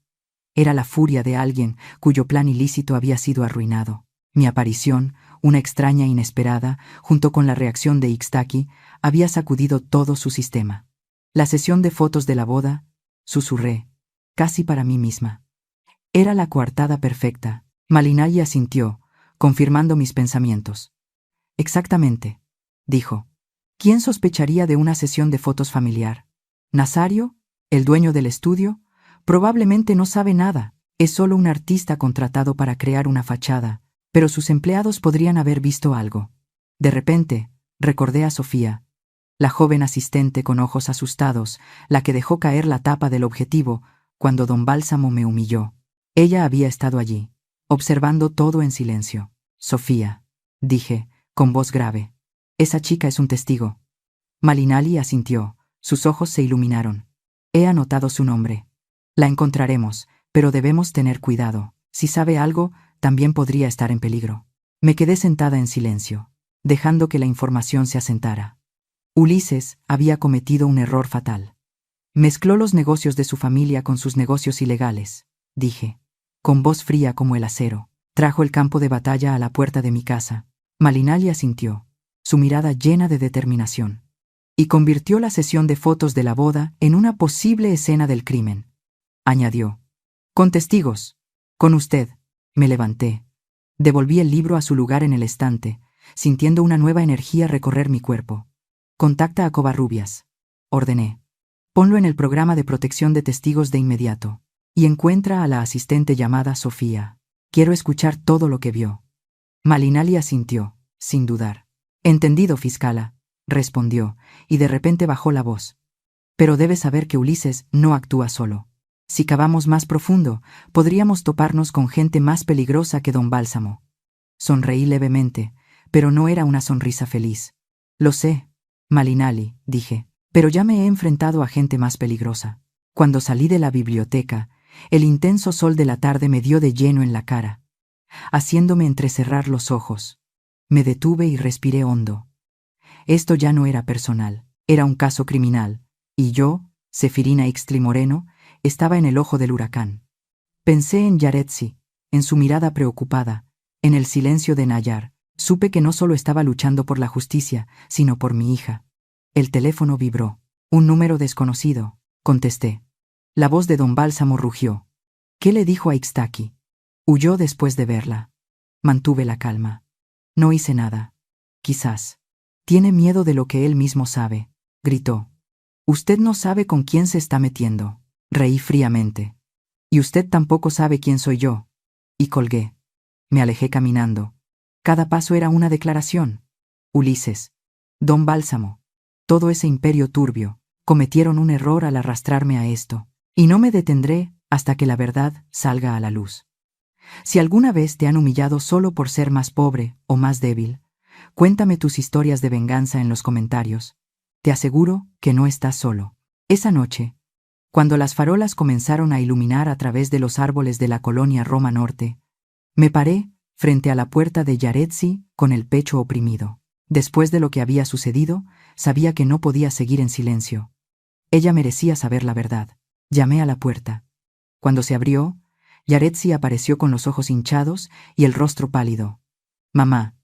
Era la furia de alguien cuyo plan ilícito había sido arruinado. Mi aparición, una extraña e inesperada, junto con la reacción de Ixtaki, había sacudido todo su sistema. La sesión de fotos de la boda, susurré, casi para mí misma. Era la coartada perfecta. Malinali asintió, confirmando mis pensamientos. Exactamente, dijo. ¿Quién sospecharía de una sesión de fotos familiar? ¿Nazario, el dueño del estudio? Probablemente no sabe nada. Es solo un artista contratado para crear una fachada, pero sus empleados podrían haber visto algo. De repente, recordé a Sofía, la joven asistente con ojos asustados, la que dejó caer la tapa del objetivo cuando don Bálsamo me humilló. Ella había estado allí, observando todo en silencio. Sofía, dije, con voz grave. Esa chica es un testigo. Malinali asintió, sus ojos se iluminaron. He anotado su nombre. La encontraremos, pero debemos tener cuidado. Si sabe algo, también podría estar en peligro. Me quedé sentada en silencio, dejando que la información se asentara. Ulises había cometido un error fatal. Mezcló los negocios de su familia con sus negocios ilegales, dije, con voz fría como el acero. Trajo el campo de batalla a la puerta de mi casa. Malinali asintió, su mirada llena de determinación, y convirtió la sesión de fotos de la boda en una posible escena del crimen. Añadió, con testigos, con usted. Me levanté. Devolví el libro a su lugar en el estante, sintiendo una nueva energía recorrer mi cuerpo. Contacta a Covarrubias, ordené. Ponlo en el programa de protección de testigos de inmediato, y encuentra a la asistente llamada Sofía. Quiero escuchar todo lo que vio. Malinali asintió, sin dudar. Entendido, fiscala, respondió, y de repente bajó la voz. Pero debes saber que Ulises no actúa solo. Si cavamos más profundo, podríamos toparnos con gente más peligrosa que don Bálsamo. Sonreí levemente, pero no era una sonrisa feliz. Lo sé, Malinali, dije, pero ya me he enfrentado a gente más peligrosa. Cuando salí de la biblioteca, el intenso sol de la tarde me dio de lleno en la cara, haciéndome entrecerrar los ojos. Me detuve y respiré hondo. Esto ya no era personal, era un caso criminal, y yo, Sefirina Ixtli Moreno, estaba en el ojo del huracán. Pensé en Yaretsi, en su mirada preocupada, en el silencio de Nayar. Supe que no solo estaba luchando por la justicia, sino por mi hija. El teléfono vibró. Un número desconocido, contesté. La voz de don Bálsamo rugió. ¿Qué le dijo a Ixtaki? Huyó después de verla. Mantuve la calma. No hice nada. Quizás. Tiene miedo de lo que él mismo sabe, gritó. Usted no sabe con quién se está metiendo. Reí fríamente. Y usted tampoco sabe quién soy yo. Y colgué. Me alejé caminando. Cada paso era una declaración. Ulises, don Bálsamo, todo ese imperio turbio, cometieron un error al arrastrarme a esto, y no me detendré hasta que la verdad salga a la luz. Si alguna vez te han humillado solo por ser más pobre o más débil, cuéntame tus historias de venganza en los comentarios. Te aseguro que no estás solo. Esa noche, cuando las farolas comenzaron a iluminar a través de los árboles de la colonia Roma Norte, me paré frente a la puerta de Yaretsi con el pecho oprimido. Después de lo que había sucedido, sabía que no podía seguir en silencio. Ella merecía saber la verdad. Llamé a la puerta. Cuando se abrió, Yaretsi apareció con los ojos hinchados y el rostro pálido. Mamá,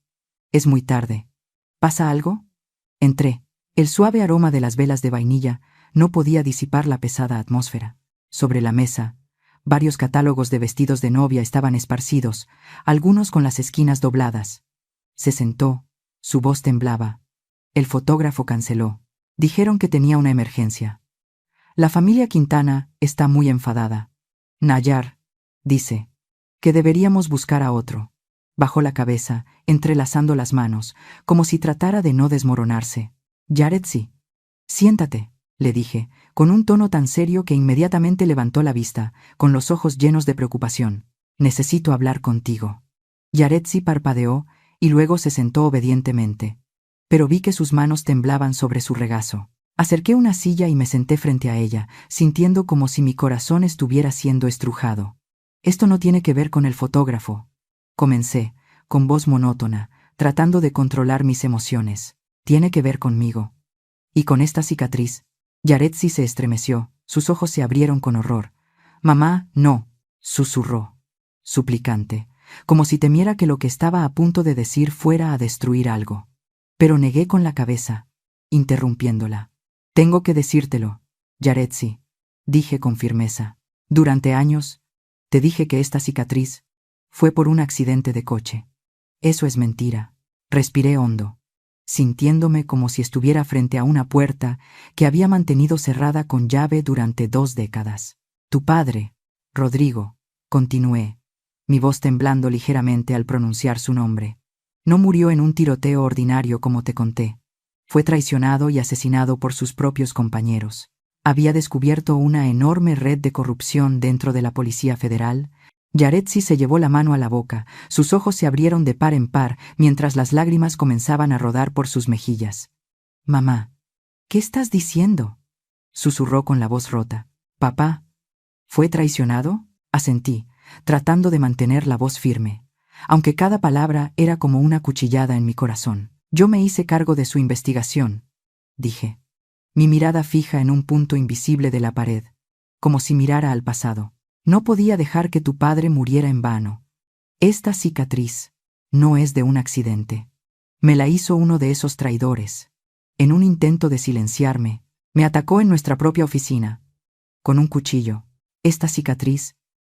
es muy tarde. ¿Pasa algo? Entré. El suave aroma de las velas de vainilla no podía disipar la pesada atmósfera. Sobre la mesa, varios catálogos de vestidos de novia estaban esparcidos, algunos con las esquinas dobladas. Se sentó, su voz temblaba. El fotógrafo canceló. Dijeron que tenía una emergencia. La familia Quintana está muy enfadada. Nayar, dice, que deberíamos buscar a otro. Bajó la cabeza, entrelazando las manos, como si tratara de no desmoronarse. Yaretsi, siéntate, le dije, con un tono tan serio que inmediatamente levantó la vista, con los ojos llenos de preocupación. Necesito hablar contigo. Yaretsi parpadeó y luego se sentó obedientemente. Pero vi que sus manos temblaban sobre su regazo. Acerqué una silla y me senté frente a ella, sintiendo como si mi corazón estuviera siendo estrujado. Esto no tiene que ver con el fotógrafo. Comencé, con voz monótona, tratando de controlar mis emociones. Tiene que ver conmigo. Y con esta cicatriz. Yaretsi se estremeció, sus ojos se abrieron con horror. Mamá, no, susurró, suplicante, como si temiera que lo que estaba a punto de decir fuera a destruir algo. Pero negué con la cabeza, interrumpiéndola. Tengo que decírtelo, Yaretsi, dije con firmeza. Durante años, te dije que esta cicatriz fue por un accidente de coche. Eso es mentira. Respiré hondo, sintiéndome como si estuviera frente a una puerta que había mantenido cerrada con llave durante 2 décadas. Tu padre, Rodrigo, continué, mi voz temblando ligeramente al pronunciar su nombre. No murió en un tiroteo ordinario como te conté. Fue traicionado y asesinado por sus propios compañeros. Había descubierto una enorme red de corrupción dentro de la Policía Federal. Yaretsi se llevó la mano a la boca, sus ojos se abrieron de par en par mientras las lágrimas comenzaban a rodar por sus mejillas. Mamá, ¿qué estás diciendo?, susurró con la voz rota. ¿Papá fue traicionado?, asentí, tratando de mantener la voz firme. aunque cada palabra era como una cuchillada en mi corazón. Yo me hice cargo de su investigación, dije, mi mirada fija en un punto invisible de la pared, como si mirara al pasado. No podía dejar que tu padre muriera en vano. Esta cicatriz no es de un accidente. Me la hizo uno de esos traidores. En un intento de silenciarme, me atacó en nuestra propia oficina, con un cuchillo. Esta cicatriz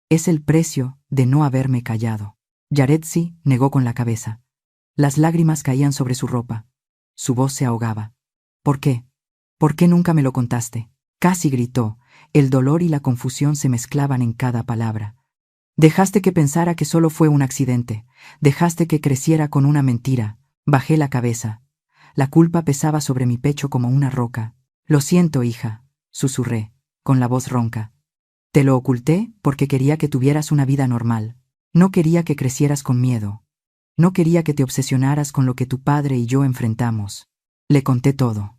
es el precio de no haberme callado. Yaretsi negó con la cabeza. Las lágrimas caían sobre su ropa. Su voz se ahogaba. ¿Por qué? ¿Por qué nunca me lo contaste? Casi gritó. El dolor y la confusión se mezclaban en cada palabra. Dejaste que pensara que solo fue un accidente. Dejaste que creciera con una mentira. Bajé la cabeza. La culpa pesaba sobre mi pecho como una roca. Lo siento, hija, susurré, con la voz ronca. Te lo oculté porque quería que tuvieras una vida normal. No quería que crecieras con miedo. No quería que te obsesionaras con lo que tu padre y yo enfrentamos. Le conté todo.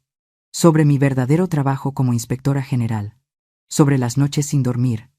Sobre mi verdadero trabajo como inspectora general. Sobre las noches sin dormir,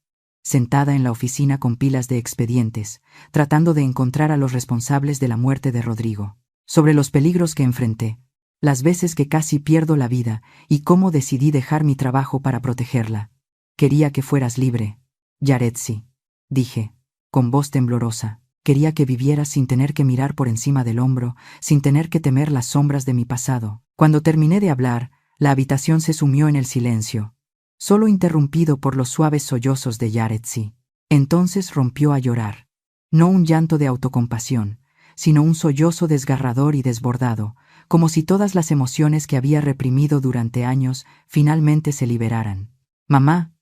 sentada en la oficina con pilas de expedientes, tratando de encontrar a los responsables de la muerte de Rodrigo. Sobre los peligros que enfrenté, las veces que casi pierdo la vida y cómo decidí dejar mi trabajo para protegerla. Quería que fueras libre, Yaretsi, dije, con voz temblorosa. Quería que vivieras sin tener que mirar por encima del hombro, sin tener que temer las sombras de mi pasado. Cuando terminé de hablar, la habitación se sumió en el silencio, solo interrumpido por los suaves sollozos de Yaretsi. Entonces rompió a llorar. No un llanto de autocompasión, sino un sollozo desgarrador y desbordado, como si todas las emociones que había reprimido durante años finalmente se liberaran. «Mamá»,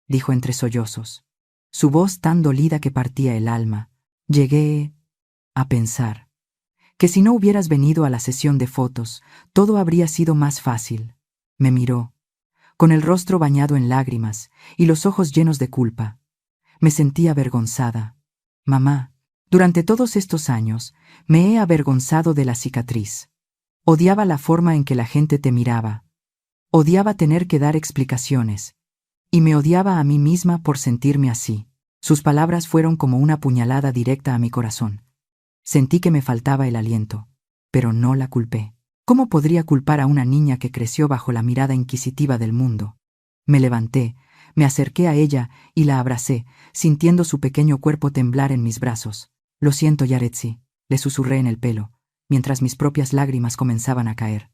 dijo entre sollozos, su voz tan dolida que partía el alma. Llegué a pensar que si no hubieras venido a la sesión de fotos, todo habría sido más fácil. Me miró, con el rostro bañado en lágrimas y los ojos llenos de culpa. Me sentí avergonzada. Mamá, durante todos estos años me he avergonzado de la cicatriz. Odiaba la forma en que la gente te miraba. Odiaba tener que dar explicaciones. Y me odiaba a mí misma por sentirme así. Sus palabras fueron como una puñalada directa a mi corazón. Sentí que me faltaba el aliento, pero no la culpé. ¿Cómo podría culpar a una niña que creció bajo la mirada inquisitiva del mundo? Me levanté, me acerqué a ella y la abracé, sintiendo su pequeño cuerpo temblar en mis brazos. Lo siento, Yaretsi, le susurré en el pelo, mientras mis propias lágrimas comenzaban a caer.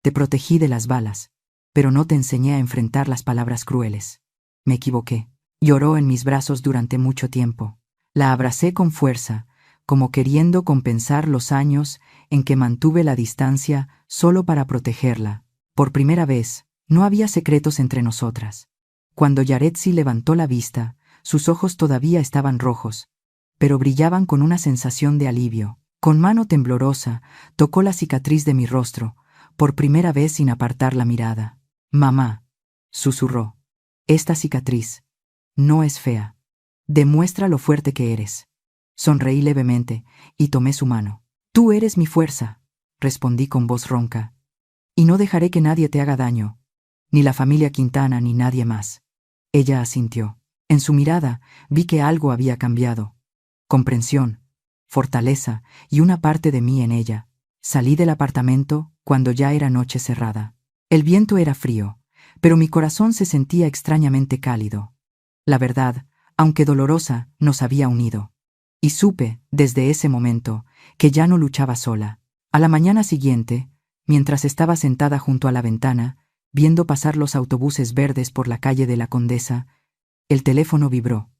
Te protegí de las balas, pero no te enseñé a enfrentar las palabras crueles. Me equivoqué. Lloró en mis brazos durante mucho tiempo. La abracé con fuerza, como queriendo compensar los años en que mantuve la distancia solo para protegerla. Por primera vez, no había secretos entre nosotras. Cuando Yaretsi levantó la vista, sus ojos todavía estaban rojos, pero brillaban con una sensación de alivio. Con mano temblorosa, tocó la cicatriz de mi rostro, por primera vez sin apartar la mirada. «Mamá», susurró, «esta cicatriz no es fea. Demuestra lo fuerte que eres». Sonreí levemente y tomé su mano. «Tú eres mi fuerza», respondí con voz ronca. «Y no dejaré que nadie te haga daño, ni la familia Quintana ni nadie más». Ella asintió. En su mirada vi que algo había cambiado. Comprensión, fortaleza y una parte de mí en ella. Salí del apartamento cuando ya era noche cerrada. El viento era frío, pero mi corazón se sentía extrañamente cálido. La verdad, aunque dolorosa, nos había unido. Y supe, desde ese momento, que ya no luchaba sola. A la mañana siguiente, mientras estaba sentada junto a la ventana, viendo pasar los autobuses verdes por la calle de la Condesa, el teléfono vibró.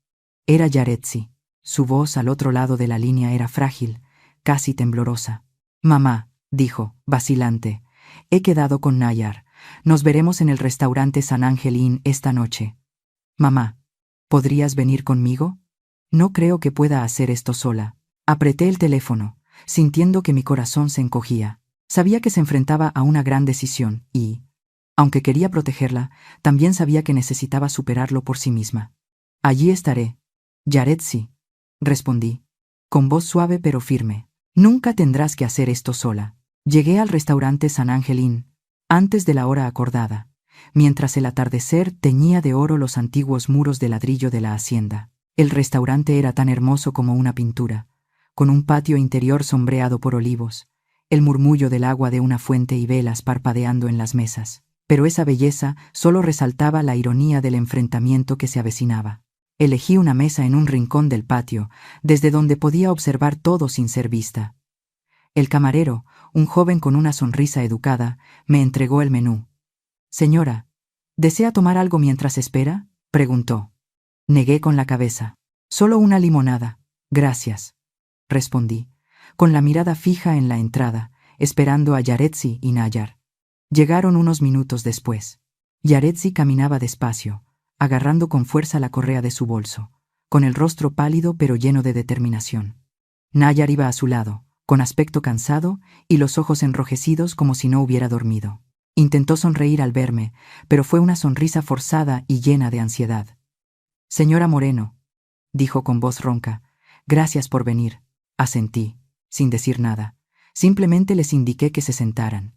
Era Yaretsi. Su voz al otro lado de la línea era frágil, casi temblorosa. «Mamá», dijo, vacilante, «he quedado con Nayar. Nos veremos en el restaurante San Ángel Inn esta noche. Mamá, ¿podrías venir conmigo? No creo que pueda hacer esto sola». Apreté el teléfono, sintiendo que mi corazón se encogía. Sabía que se enfrentaba a una gran decisión y, aunque quería protegerla, también sabía que necesitaba superarlo por sí misma. «Allí estaré, Yaretsi», respondí, con voz suave pero firme. «Nunca tendrás que hacer esto sola». Llegué al restaurante San Ángel Inn, antes de la hora acordada, mientras el atardecer teñía de oro los antiguos muros de ladrillo de la hacienda. El restaurante era tan hermoso como una pintura, con un patio interior sombreado por olivos, el murmullo del agua de una fuente y velas parpadeando en las mesas. Pero esa belleza solo resaltaba la ironía del enfrentamiento que se avecinaba. Elegí una mesa en un rincón del patio, desde donde podía observar todo sin ser vista. El camarero, un joven con una sonrisa educada, me entregó el menú. «Señora, ¿desea tomar algo mientras espera?», preguntó. Negué con la cabeza. «Solo una limonada, gracias», respondí, con la mirada fija en la entrada, esperando a Yaretsi y Nayar. Llegaron unos minutos después. Yaretsi caminaba despacio, agarrando con fuerza la correa de su bolso, con el rostro pálido pero lleno de determinación. Nayar iba a su lado, con aspecto cansado y los ojos enrojecidos como si no hubiera dormido. Intentó sonreír al verme, pero fue una sonrisa forzada y llena de ansiedad. «Señora Moreno», dijo con voz ronca, «gracias por venir», asentí, sin decir nada. Simplemente les indiqué que se sentaran.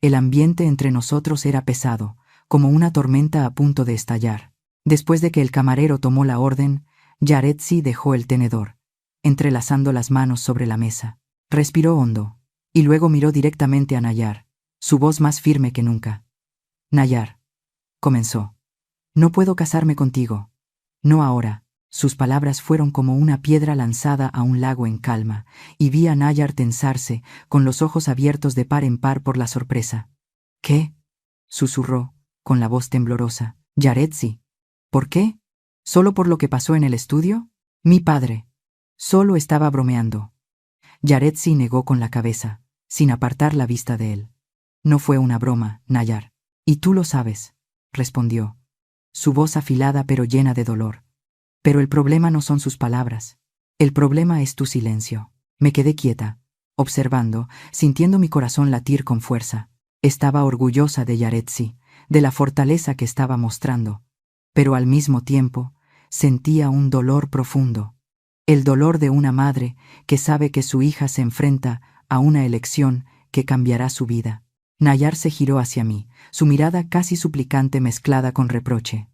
El ambiente entre nosotros era pesado, como una tormenta a punto de estallar. Después de que el camarero tomó la orden, Yaretsi dejó el tenedor, entrelazando las manos sobre la mesa. Respiró hondo, y luego miró directamente a Nayar, su voz más firme que nunca. «Nayar», comenzó, «no puedo casarme contigo. No ahora». Sus palabras fueron como una piedra lanzada a un lago en calma, y vi a Nayar tensarse, con los ojos abiertos de par en par por la sorpresa. «¿Qué?», susurró, con la voz temblorosa. «Yaretsi, ¿por qué? ¿Solo por lo que pasó en el estudio?». «Mi padre». Solo estaba bromeando. Yaretsi negó con la cabeza, sin apartar la vista de él. «No fue una broma, Nayar. Y tú lo sabes», respondió, su voz afilada pero llena de dolor. «Pero el problema no son sus palabras. El problema es tu silencio». Me quedé quieta, observando, sintiendo mi corazón latir con fuerza. Estaba orgullosa de Yaretsi, de la fortaleza que estaba mostrando, pero al mismo tiempo sentía un dolor profundo. El dolor de una madre que sabe que su hija se enfrenta a una elección que cambiará su vida. Nayar se giró hacia mí, su mirada casi suplicante mezclada con reproche.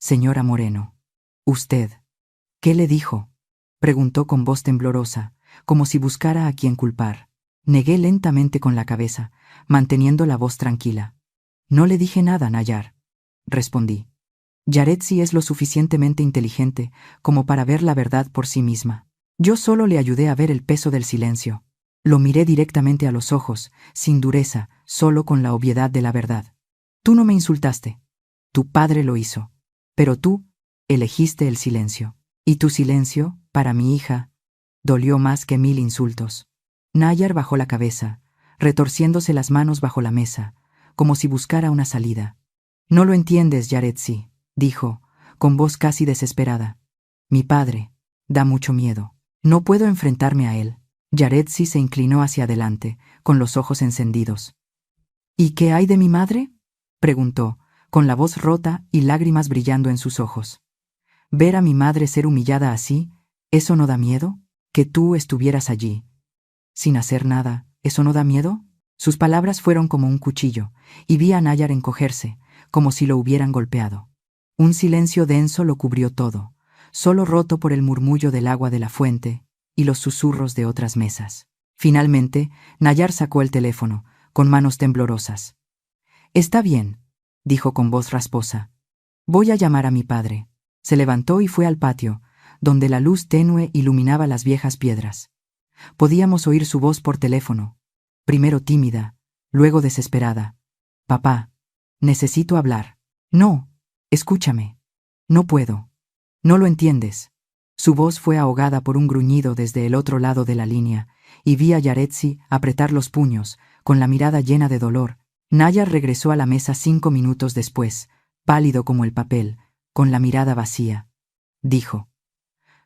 «Señora Moreno, ¿usted qué le dijo?», preguntó con voz temblorosa, como si buscara a quien culpar. Negué lentamente con la cabeza, manteniendo la voz tranquila. «No le dije nada, Nayar», respondí. «Yaretsi es lo suficientemente inteligente como para ver la verdad por sí misma. Yo solo le ayudé a ver el peso del silencio». Lo miré directamente a los ojos, sin dureza, solo con la obviedad de la verdad. «Tú no me insultaste. Tu padre lo hizo. Pero tú elegiste el silencio. Y tu silencio, para mi hija, dolió más que 1000 insultos». Nayar bajó la cabeza, retorciéndose las manos bajo la mesa, como si buscara una salida. «No lo entiendes, Yaretsi», dijo, con voz casi desesperada. «Mi padre da mucho miedo. No puedo enfrentarme a él». Yaretsi se inclinó hacia adelante, con los ojos encendidos. «¿Y qué hay de mi madre?», preguntó, con la voz rota y lágrimas brillando en sus ojos. «Ver a mi madre ser humillada así, ¿eso no da miedo? Que tú estuvieras allí, sin hacer nada, ¿eso no da miedo?». Sus palabras fueron como un cuchillo, y vi a Nayar encogerse, como si lo hubieran golpeado. Un silencio denso lo cubrió todo, solo roto por el murmullo del agua de la fuente y los susurros de otras mesas. Finalmente, Nayar sacó el teléfono, con manos temblorosas. «Está bien», dijo con voz rasposa. «Voy a llamar a mi padre». Se levantó y fue al patio, donde la luz tenue iluminaba las viejas piedras. Podíamos oír su voz por teléfono, primero tímida, luego desesperada. «Papá, necesito hablar». «No, escúchame. No puedo. No lo entiendes». Su voz fue ahogada por un gruñido desde el otro lado de la línea, y vi a Yaretsi apretar los puños, con la mirada llena de dolor. Nayar regresó a la mesa 5 minutos después, pálido como el papel, con la mirada vacía. Dijo.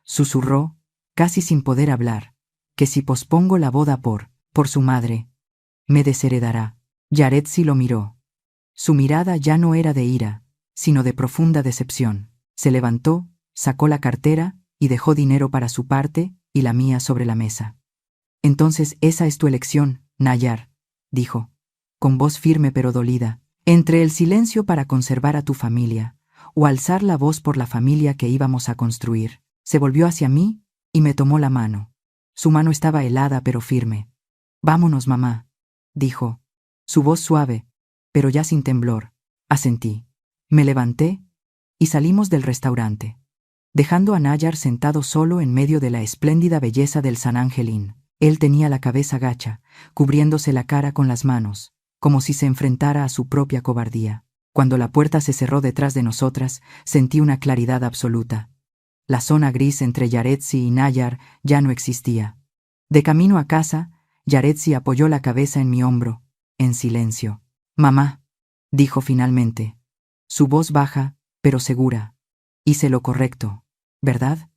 Susurró, casi sin poder hablar, que si pospongo la boda por su madre, me desheredará. Yaretsi lo miró. Su mirada ya no era de ira, sino de profunda decepción. Se levantó, sacó la cartera y dejó dinero para su parte y la mía sobre la mesa. «Entonces esa es tu elección, Nayar», dijo, con voz firme pero dolida, «entre el silencio para conservar a tu familia o alzar la voz por la familia que íbamos a construir». Se volvió hacia mí y me tomó la mano. Su mano estaba helada pero firme. «Vámonos, mamá», dijo. Su voz suave, pero ya sin temblor. Asentí. Me levanté y salimos del restaurante, dejando a Nayar sentado solo en medio de la espléndida belleza del San Ángel Inn. Él tenía la cabeza gacha, cubriéndose la cara con las manos, como si se enfrentara a su propia cobardía. Cuando la puerta se cerró detrás de nosotras, sentí una claridad absoluta. La zona gris entre Yaretsi y Nayar ya no existía. De camino a casa, Yaretsi apoyó la cabeza en mi hombro, en silencio. «Mamá», dijo finalmente. Su voz baja, pero segura. «Hice lo correcto, ¿verdad?».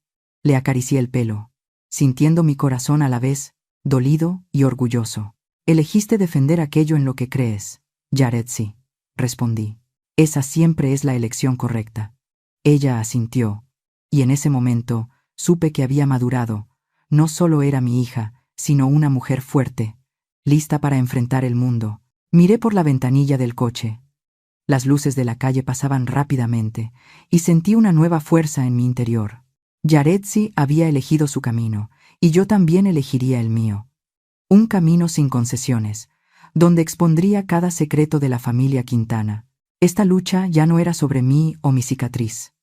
Le acaricié el pelo, sintiendo mi corazón a la vez, dolido y orgulloso. «Elegiste defender aquello en lo que crees, Yaretsi», respondí. «Esa siempre es la elección correcta». Ella asintió, y en ese momento supe que había madurado. No solo era mi hija, sino una mujer fuerte, lista para enfrentar el mundo. Miré por la ventanilla del coche. Las luces de la calle pasaban rápidamente, y sentí una nueva fuerza en mi interior. Yaretsi había elegido su camino, y yo también elegiría el mío. Un camino sin concesiones, donde expondría cada secreto de la familia Quintana. Esta lucha ya no era sobre mí o mi cicatriz.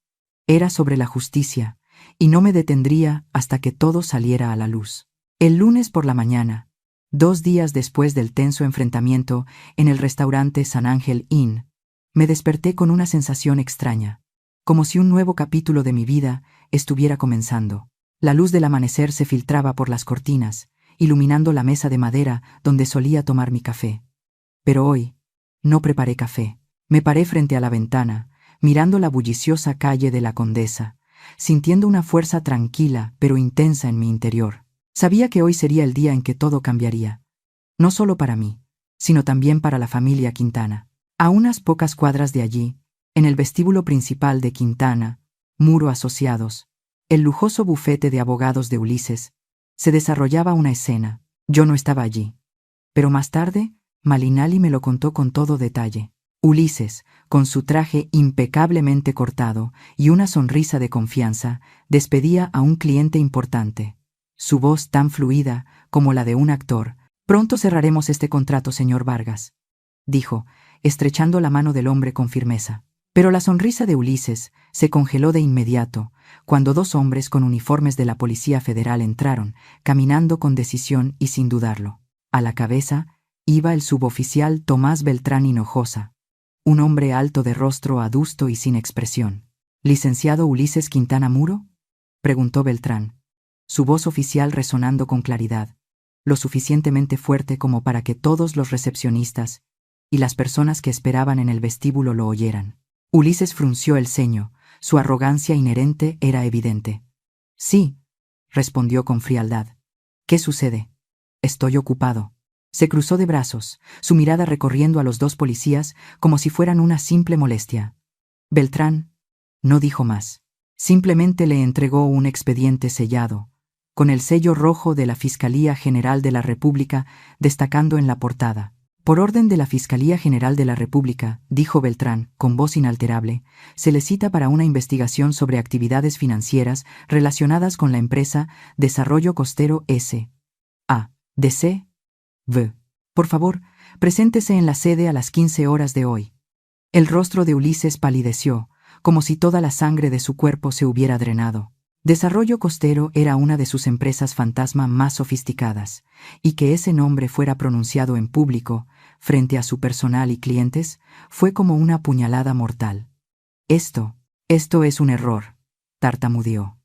Era sobre la justicia, y no me detendría hasta que todo saliera a la luz. El lunes por la mañana, 2 días después del tenso enfrentamiento en el restaurante San Ángel Inn, me desperté con una sensación extraña, como si un nuevo capítulo de mi vida estuviera comenzando. La luz del amanecer se filtraba por las cortinas, iluminando la mesa de madera donde solía tomar mi café. Pero hoy no preparé café. Me paré frente a la ventana, mirando la bulliciosa calle de la Condesa, sintiendo una fuerza tranquila pero intensa en mi interior. Sabía que hoy sería el día en que todo cambiaría. No solo para mí, sino también para la familia Quintana. A unas pocas cuadras de allí, en el vestíbulo principal de Quintana, Muro Asociados, el lujoso bufete de abogados de Ulises, se desarrollaba una escena. Yo no estaba allí. Pero más tarde, Malinali me lo contó con todo detalle. Ulises, con su traje impecablemente cortado y una sonrisa de confianza, despedía a un cliente importante. Su voz tan fluida como la de un actor. «Pronto cerraremos este contrato, señor Vargas», dijo, estrechando la mano del hombre con firmeza. Pero la sonrisa de Ulises se congeló de inmediato cuando 2 hombres con uniformes de la Policía Federal entraron, caminando con decisión y sin dudarlo. A la cabeza iba el suboficial Tomás Beltrán Hinojosa, un hombre alto de rostro adusto y sin expresión. «¿Licenciado Ulises Quintana Muro?», preguntó Beltrán, su voz oficial resonando con claridad, lo suficientemente fuerte como para que todos los recepcionistas y las personas que esperaban en el vestíbulo lo oyeran. Ulises frunció el ceño, su arrogancia inherente era evidente. «Sí», respondió con frialdad. «¿Qué sucede?». «Estoy ocupado». Se cruzó de brazos, su mirada recorriendo a los 2 policías como si fueran una simple molestia. Beltrán no dijo más. Simplemente le entregó un expediente sellado, con el sello rojo de la Fiscalía General de la República destacando en la portada. «Por orden de la Fiscalía General de la República», dijo Beltrán, con voz inalterable, «se le cita para una investigación sobre actividades financieras relacionadas con la empresa Desarrollo Costero S.A. D.C. V. Por favor, preséntese en la sede a las 15 horas de hoy». El rostro de Ulises palideció, como si toda la sangre de su cuerpo se hubiera drenado. Desarrollo Costero era una de sus empresas fantasma más sofisticadas, y que ese nombre fuera pronunciado en público, frente a su personal y clientes, fue como una puñalada mortal. Esto es un error», tartamudeó,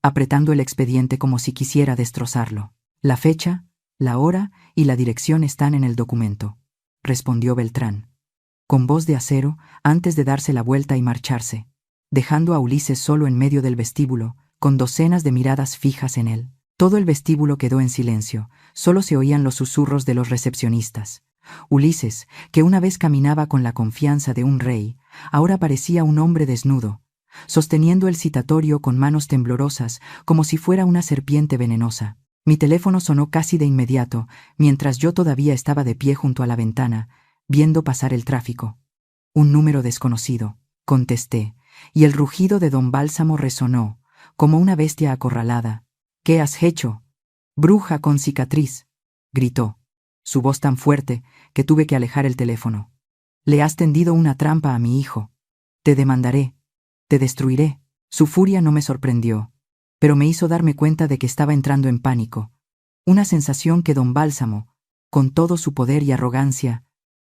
apretando el expediente como si quisiera destrozarlo. «La fecha, la hora y la dirección están en el documento», respondió Beltrán, con voz de acero, antes de darse la vuelta y marcharse, dejando a Ulises solo en medio del vestíbulo, con docenas de miradas fijas en él. Todo el vestíbulo quedó en silencio, solo se oían los susurros de los recepcionistas. Ulises, que una vez caminaba con la confianza de un rey, ahora parecía un hombre desnudo, sosteniendo el citatorio con manos temblorosas como si fuera una serpiente venenosa. Mi teléfono sonó casi de inmediato, mientras yo todavía estaba de pie junto a la ventana, viendo pasar el tráfico. «Un número desconocido», contesté, y el rugido de don Bálsamo resonó, como una bestia acorralada. «¿Qué has hecho?», Bruja con cicatriz, gritó, su voz tan fuerte que tuve que alejar el teléfono. Le has tendido una trampa a mi hijo. Te demandaré. Te destruiré. Su furia no me sorprendió, pero me hizo darme cuenta de que estaba entrando en pánico. Una sensación que don Bálsamo, con todo su poder y arrogancia,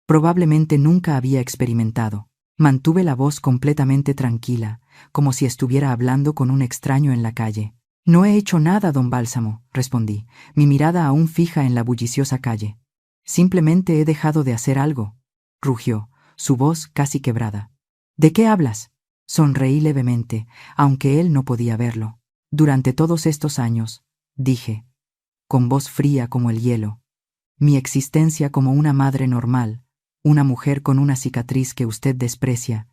probablemente nunca había experimentado. Mantuve la voz completamente tranquila, como si estuviera hablando con un extraño en la calle. No he hecho nada, don Bálsamo, respondí, mi mirada aún fija en la bulliciosa calle. Simplemente he dejado de hacer algo, rugió, su voz casi quebrada. ¿De qué hablas? Sonreí levemente, aunque él no podía verlo. Durante todos estos años, dije, con voz fría como el hielo, mi existencia como una madre normal, una mujer con una cicatriz que usted desprecia,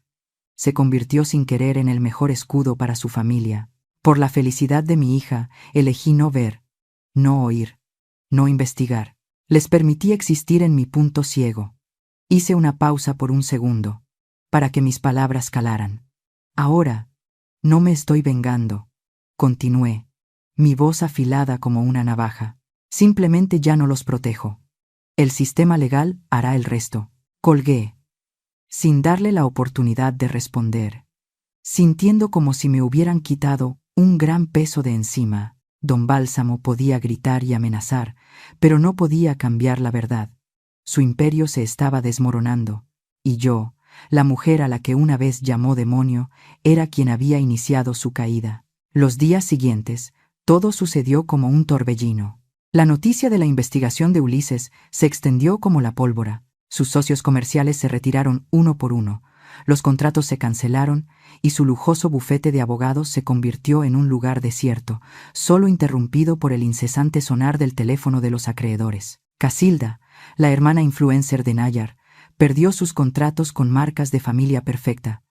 se convirtió sin querer en el mejor escudo para su familia. Por la felicidad de mi hija, elegí no ver, no oír, no investigar. Les permití existir en mi punto ciego. Hice una pausa por un segundo, para que mis palabras calaran. Ahora, no me estoy vengando, continué, mi voz afilada como una navaja. Simplemente ya no los protejo. El sistema legal hará el resto. Colgué, sin darle la oportunidad de responder, sintiendo como si me hubieran quitado un gran peso de encima. Don Bálsamo podía gritar y amenazar, pero no podía cambiar la verdad. Su imperio se estaba desmoronando, y yo, la mujer a la que una vez llamó demonio, era quien había iniciado su caída. Los días siguientes, todo sucedió como un torbellino. La noticia de la investigación de Ulises se extendió como la pólvora. Sus socios comerciales se retiraron uno por uno, los contratos se cancelaron y su lujoso bufete de abogados se convirtió en un lugar desierto, solo interrumpido por el incesante sonar del teléfono de los acreedores. Casilda, la hermana influencer de Nayar, perdió sus contratos con marcas de Familia Perfecta,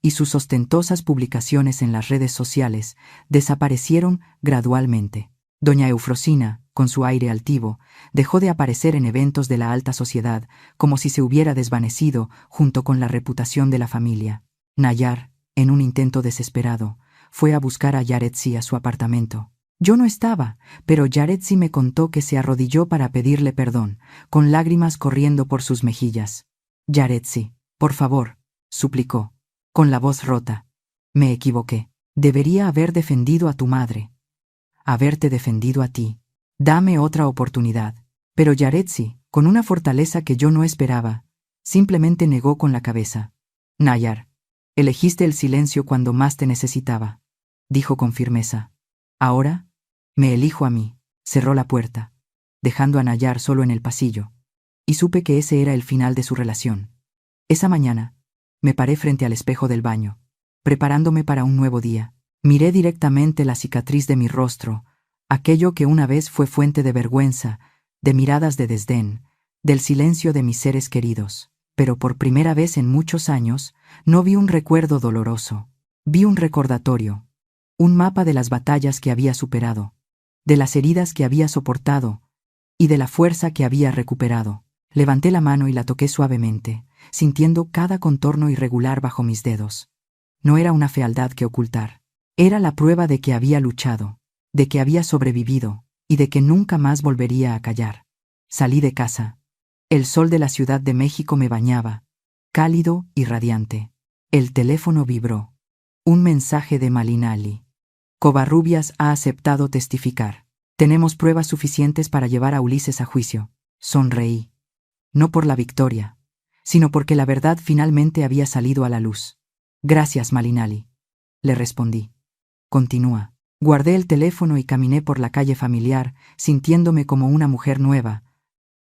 y sus ostentosas publicaciones en las redes sociales desaparecieron gradualmente. Doña Eufrosina, con su aire altivo, dejó de aparecer en eventos de la alta sociedad, como si se hubiera desvanecido junto con la reputación de la familia. Nayar, en un intento desesperado, fue a buscar a Yaretsi a su apartamento. Yo no estaba, pero Yaretsi me contó que se arrodilló para pedirle perdón, con lágrimas corriendo por sus mejillas. Yaretsi, por favor, suplicó, con la voz rota. Me equivoqué. Debería haber defendido a tu madre. Haberte defendido a ti. Dame otra oportunidad. Pero Yaretsi, con una fortaleza que yo no esperaba, simplemente negó con la cabeza. Nayar, elegiste el silencio cuando más te necesitaba, dijo con firmeza. Ahora, me elijo a mí. Cerró la puerta, dejando a Nayar solo en el pasillo, y supe que ese era el final de su relación. Esa mañana, me paré frente al espejo del baño, preparándome para un nuevo día. Miré directamente la cicatriz de mi rostro, aquello que una vez fue fuente de vergüenza, de miradas de desdén, del silencio de mis seres queridos. Pero por primera vez en muchos años, no vi un recuerdo doloroso. Vi un recordatorio, un mapa de las batallas que había superado, de las heridas que había soportado y de la fuerza que había recuperado. Levanté la mano y la toqué suavemente, sintiendo cada contorno irregular bajo mis dedos. No era una fealdad que ocultar. Era la prueba de que había luchado, de que había sobrevivido y de que nunca más volvería a callar. Salí de casa. El sol de la Ciudad de México me bañaba, cálido y radiante. El teléfono vibró. Un mensaje de Malinali. Covarrubias ha aceptado testificar. Tenemos pruebas suficientes para llevar a Ulises a juicio. Sonreí. No por la victoria, sino porque la verdad finalmente había salido a la luz. Gracias, Malinali, le respondí. Continúa. Guardé el teléfono y caminé por la calle familiar, sintiéndome como una mujer nueva.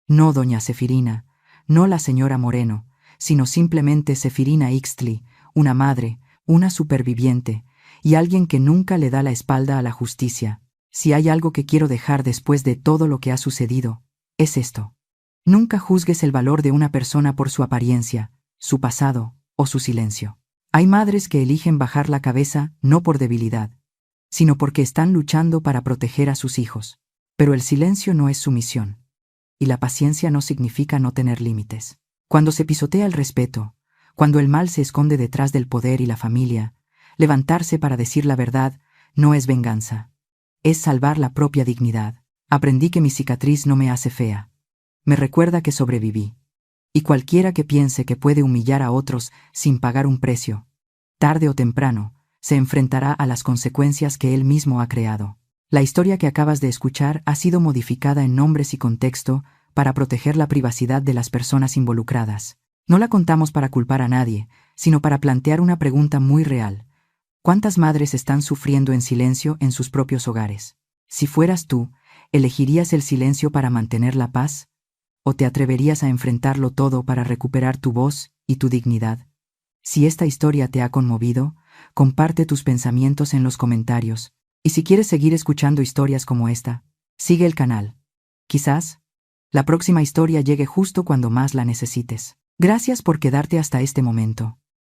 No doña Sefirina, no la señora Moreno, sino simplemente Sefirina Ixtli, una madre, una superviviente, y alguien que nunca le da la espalda a la justicia. Si hay algo que quiero dejar después de todo lo que ha sucedido, es esto. Nunca juzgues el valor de una persona por su apariencia, su pasado o su silencio. Hay madres que eligen bajar la cabeza no por debilidad, sino porque están luchando para proteger a sus hijos. Pero el silencio no es sumisión, y la paciencia no significa no tener límites. Cuando se pisotea el respeto, cuando el mal se esconde detrás del poder y la familia, levantarse para decir la verdad no es venganza, es salvar la propia dignidad. Aprendí que mi cicatriz no me hace fea. Me recuerda que sobreviví. Y cualquiera que piense que puede humillar a otros sin pagar un precio, tarde o temprano, se enfrentará a las consecuencias que él mismo ha creado. La historia que acabas de escuchar ha sido modificada en nombres y contexto para proteger la privacidad de las personas involucradas. No la contamos para culpar a nadie, sino para plantear una pregunta muy real. ¿Cuántas madres están sufriendo en silencio en sus propios hogares? Si fueras tú, ¿elegirías el silencio para mantener la paz? ¿O te atreverías a enfrentarlo todo para recuperar tu voz y tu dignidad? Si esta historia te ha conmovido, comparte tus pensamientos en los comentarios. Y si quieres seguir escuchando historias como esta, sigue el canal. Quizás la próxima historia llegue justo cuando más la necesites. Gracias por quedarte hasta este momento.